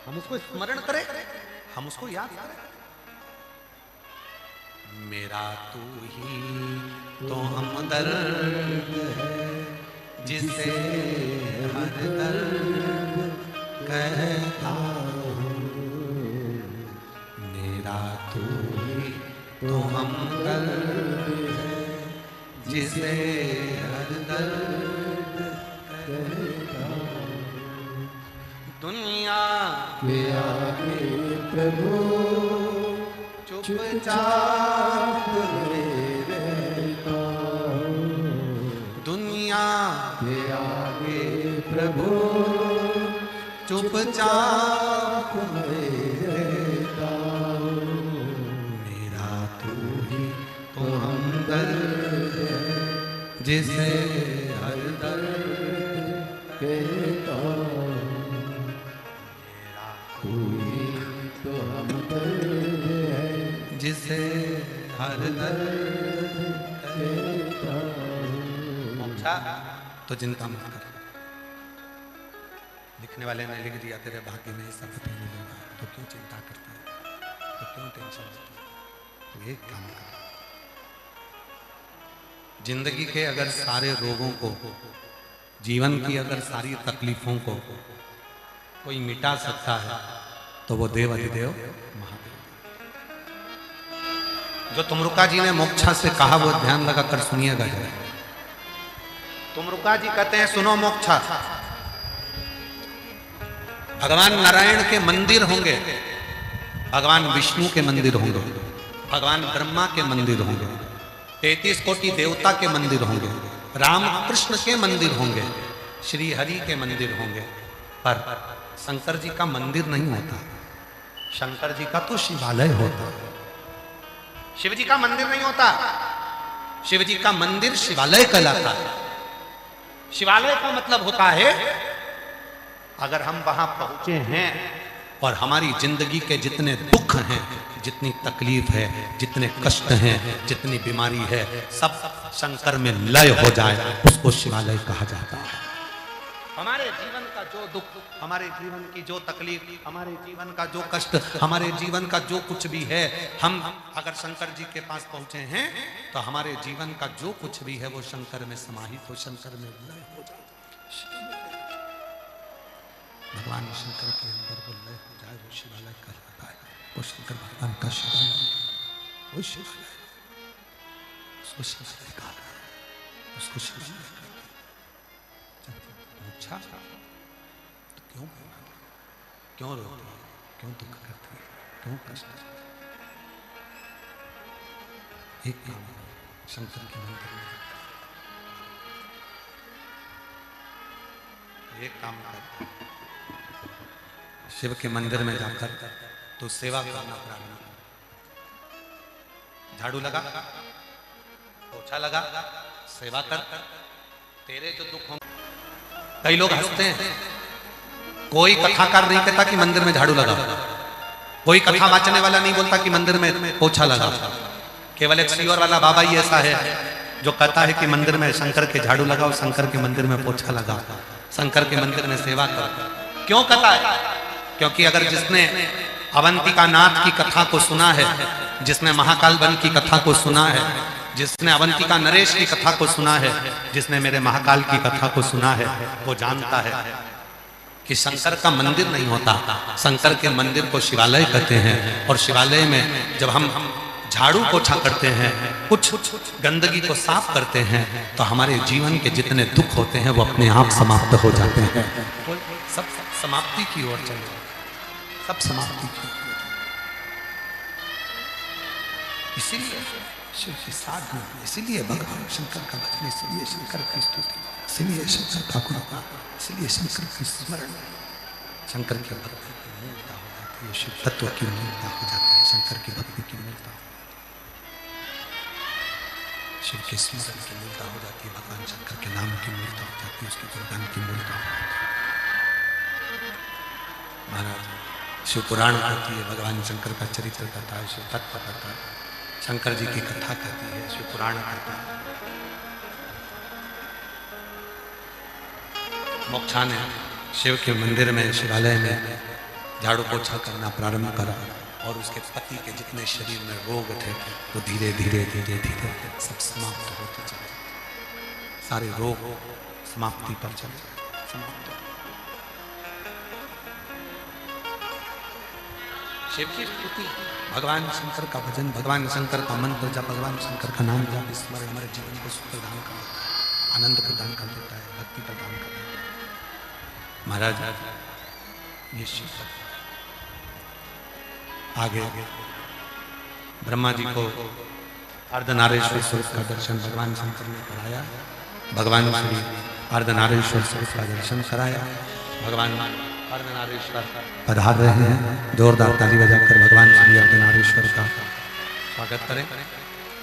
हम उसको स्मरण करें, हम उसको याद करें। मेरा तू ही तो हमदर्द है जिसे हर दर्द कहता हूँ, मेरा तू ही तो हमदर्द है जिसे हर दर्द कहता हूँ। दुनिया के आगे प्रभु चुपचाप रहता हूँ, दुनिया के आगे प्रभु चुपचाप रहता हूँ, मेरा तू ही तो हमदर्द है जिसे हर दर्द कहता हूँ, मेरा तू ही तो हमदर्द है जिसे हर दर्द कहता हूँ। मोक्षा तो चिंता मत कर, लिखने वाले ने लिख दिया तेरे भाग्य में सब मिलेगा, तो क्यों चिंता करता है, तो क्यों टेंशन लेता है? तो एक काम कर, जिंदगी के अगर सारे रोगों को, जीवन की अगर सारी तकलीफों को कोई मिटा सकता है तो वो देव अधिदेव महादेव। जो तुमरुका जी ने मोक्षा से कहा वो ध्यान लगाकर सुनिएगा जरा। तुमरुका जी कहते हैं सुनो मोक्षा, भगवान नारायण के मंदिर होंगे, भगवान विष्णु के मंदिर होंगे, भगवान ब्रह्मा के मंदिर होंगे, 33 कोटि देवता के मंदिर होंगे, राम कृष्ण के मंदिर होंगे, श्री हरि के मंदिर होंगे, पर शंकर जी का मंदिर नहीं होता। शंकर जी का तो शिवालय होता, शिव जी का मंदिर नहीं होता। शिव जी का मंदिर शिवालय कहलाता है। शिवालय का मतलब होता है अगर हम वहां पहुंचे हैं और हमारी जिंदगी के जितने दुख हैं, जितनी तकलीफ है, जितने कष्ट हैं, जितनी बीमारी है, सब शंकर में लय हो जाए, उसको शिवालय कहा जाता है। हमारे जीवन का जो दुख, हमारे जीवन की जो तकलीफ, हमारे जीवन का जो कष्ट, हमारे जीवन का जो कुछ भी है, हम अगर शंकर जी के पास पहुंचे हैं तो हमारे जीवन का जो कुछ भी है वो शंकर में समाहित हो, शंकर में लय हो जाए। भगवान शंकर के अंदर वो लय हो जाए, वो शिवालय कहलाता है। वो शंकर भगवान का शिवालय, वो शिवालय, उसको शिवालय कहा, उसको शिवालय कहा। अच्छा तो क्यों क्यों रोती है, क्यों दुख करती है, क्यों कष्ट करती है? एक काम शंकर के मंदिर में, एक काम कर, शिव के मंदिर में जाकर तो सेवा करना प्रारंभ, झाड़ू लगा, पोछा लगा, सेवा कर, तेरे जो दुख होंगे। कई लोग हंसते हैं, कोई कथाकार नहीं कहता कि मंदिर में झाड़ू लगा, कोई कथा वाचने वाला नहीं बोलता कि मंदिर में पोछा लगा। केवल एक सीवर वाला बाबा ही ऐसा है जो कहता है कि मंदिर में शंकर के झाड़ू लगाओ, शंकर के मंदिर में पोछा लगाओ, शंकर के मंदिर में सेवा करो। क्यों कहता है? क्योंकि अगर जिसने अवंतिका नाथ की कथा को सुना है, जिसने महाकाल वन की कथा को सुना है, जिसने अवंतिका नरेश की कथा को सुना है, जिसने मेरे महाकाल की कथा को सुना है, वो जानता है कि शंकर का मंदिर नहीं होता, शंकर के मंदिर को शिवालय कहते हैं। और शिवालय में जब हम झाड़ू पोछा करते हैं, कुछ गंदगी को साफ करते हैं, तो हमारे जीवन के जितने दुख होते हैं वो अपने आप समाप्त हो जाते हैं। सब समाप्ति की ओर चले, सब समाप्ति की। इसीलिए शिव की साधना, इसीलिए भगवान शंकर का भजन, इसलिए शंकर की स्तुति, इसलिए शंकर ठाकुर का, इसलिए शंकर की स्मरण, शंकर की भक्ति की मूलता हो जाती है, शिव तत्व की मूलता हो जाती है, शंकर की भक्ति की मूलता, शिव के स्मरण की मूलता हो जाती है, भगवान शंकर के नाम की मूलता हो जाती है, उसके गुणगान की मूलता हो जाती है। महाराज शिव पुराण कहती है, भगवान शंकर का चरित्र कहता है, शिव तत्व कहता है, शंकर जी की कथा कहती है, शिव पुराण कहता है। मोक्षा ने शिव के मंदिर में, शिवालय में झाड़ू पोछा करना प्रारंभ करा और उसके पति के जितने शरीर में रोग थे वो धीरे धीरे धीरे धीरे सब समाप्त होते चले, सारे रोग समाप्ति पर चले, समाप्त। शिव की स्तुति, भगवान शंकर का भजन, भगवान शंकर का मंत्र जब, भगवान शंकर का नाम जब, स्मरण हमारे जीवन को सुख प्रदान कर देता है, आनंद प्रदान कर देता है, भक्ति प्रदान कर देता है। महाराज ये शिव आगे ब्रह्मा जी को अर्धनारेश्वर स्वरूप का दर्शन भगवान शंकर ने कराया, भगवान श्री अर्धनारेश्वर स्वरूप का दर्शन कराया, भगवान अर्धनारेश्वर पधार रहे हैं, जोरदार ताली बजाकर भगवान श्री अर्धनारेश्वर का स्वागत करें।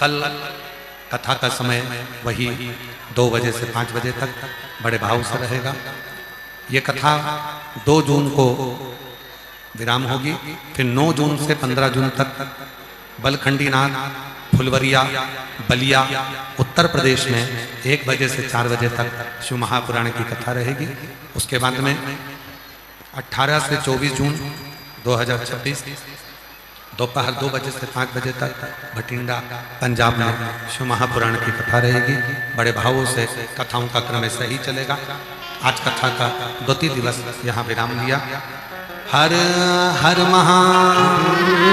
कल कथा का समय वही 2 बजे से 5 बजे तक बड़े भाव से रहेगा। ये कथा 2 जून को विराम होगी, फिर 9 जून से 15 जून तक बलखंडी नाथ, फुलवरिया, बलिया, उत्तर प्रदेश में 1 बजे से 4 बजे तक शिव महापुराण की कथा रहेगी। उसके बाद में 18 से 24 जून 2026 दोपहर 2 बजे से 5 बजे तक भटिंडा पंजाब में शिव महापुराण की कथा रहेगी। बड़े भावों से कथाओं का क्रम ऐसा ही चलेगा। आज कथा का 2 दिवस यहाँ विराम लिया। हर हर महादेव।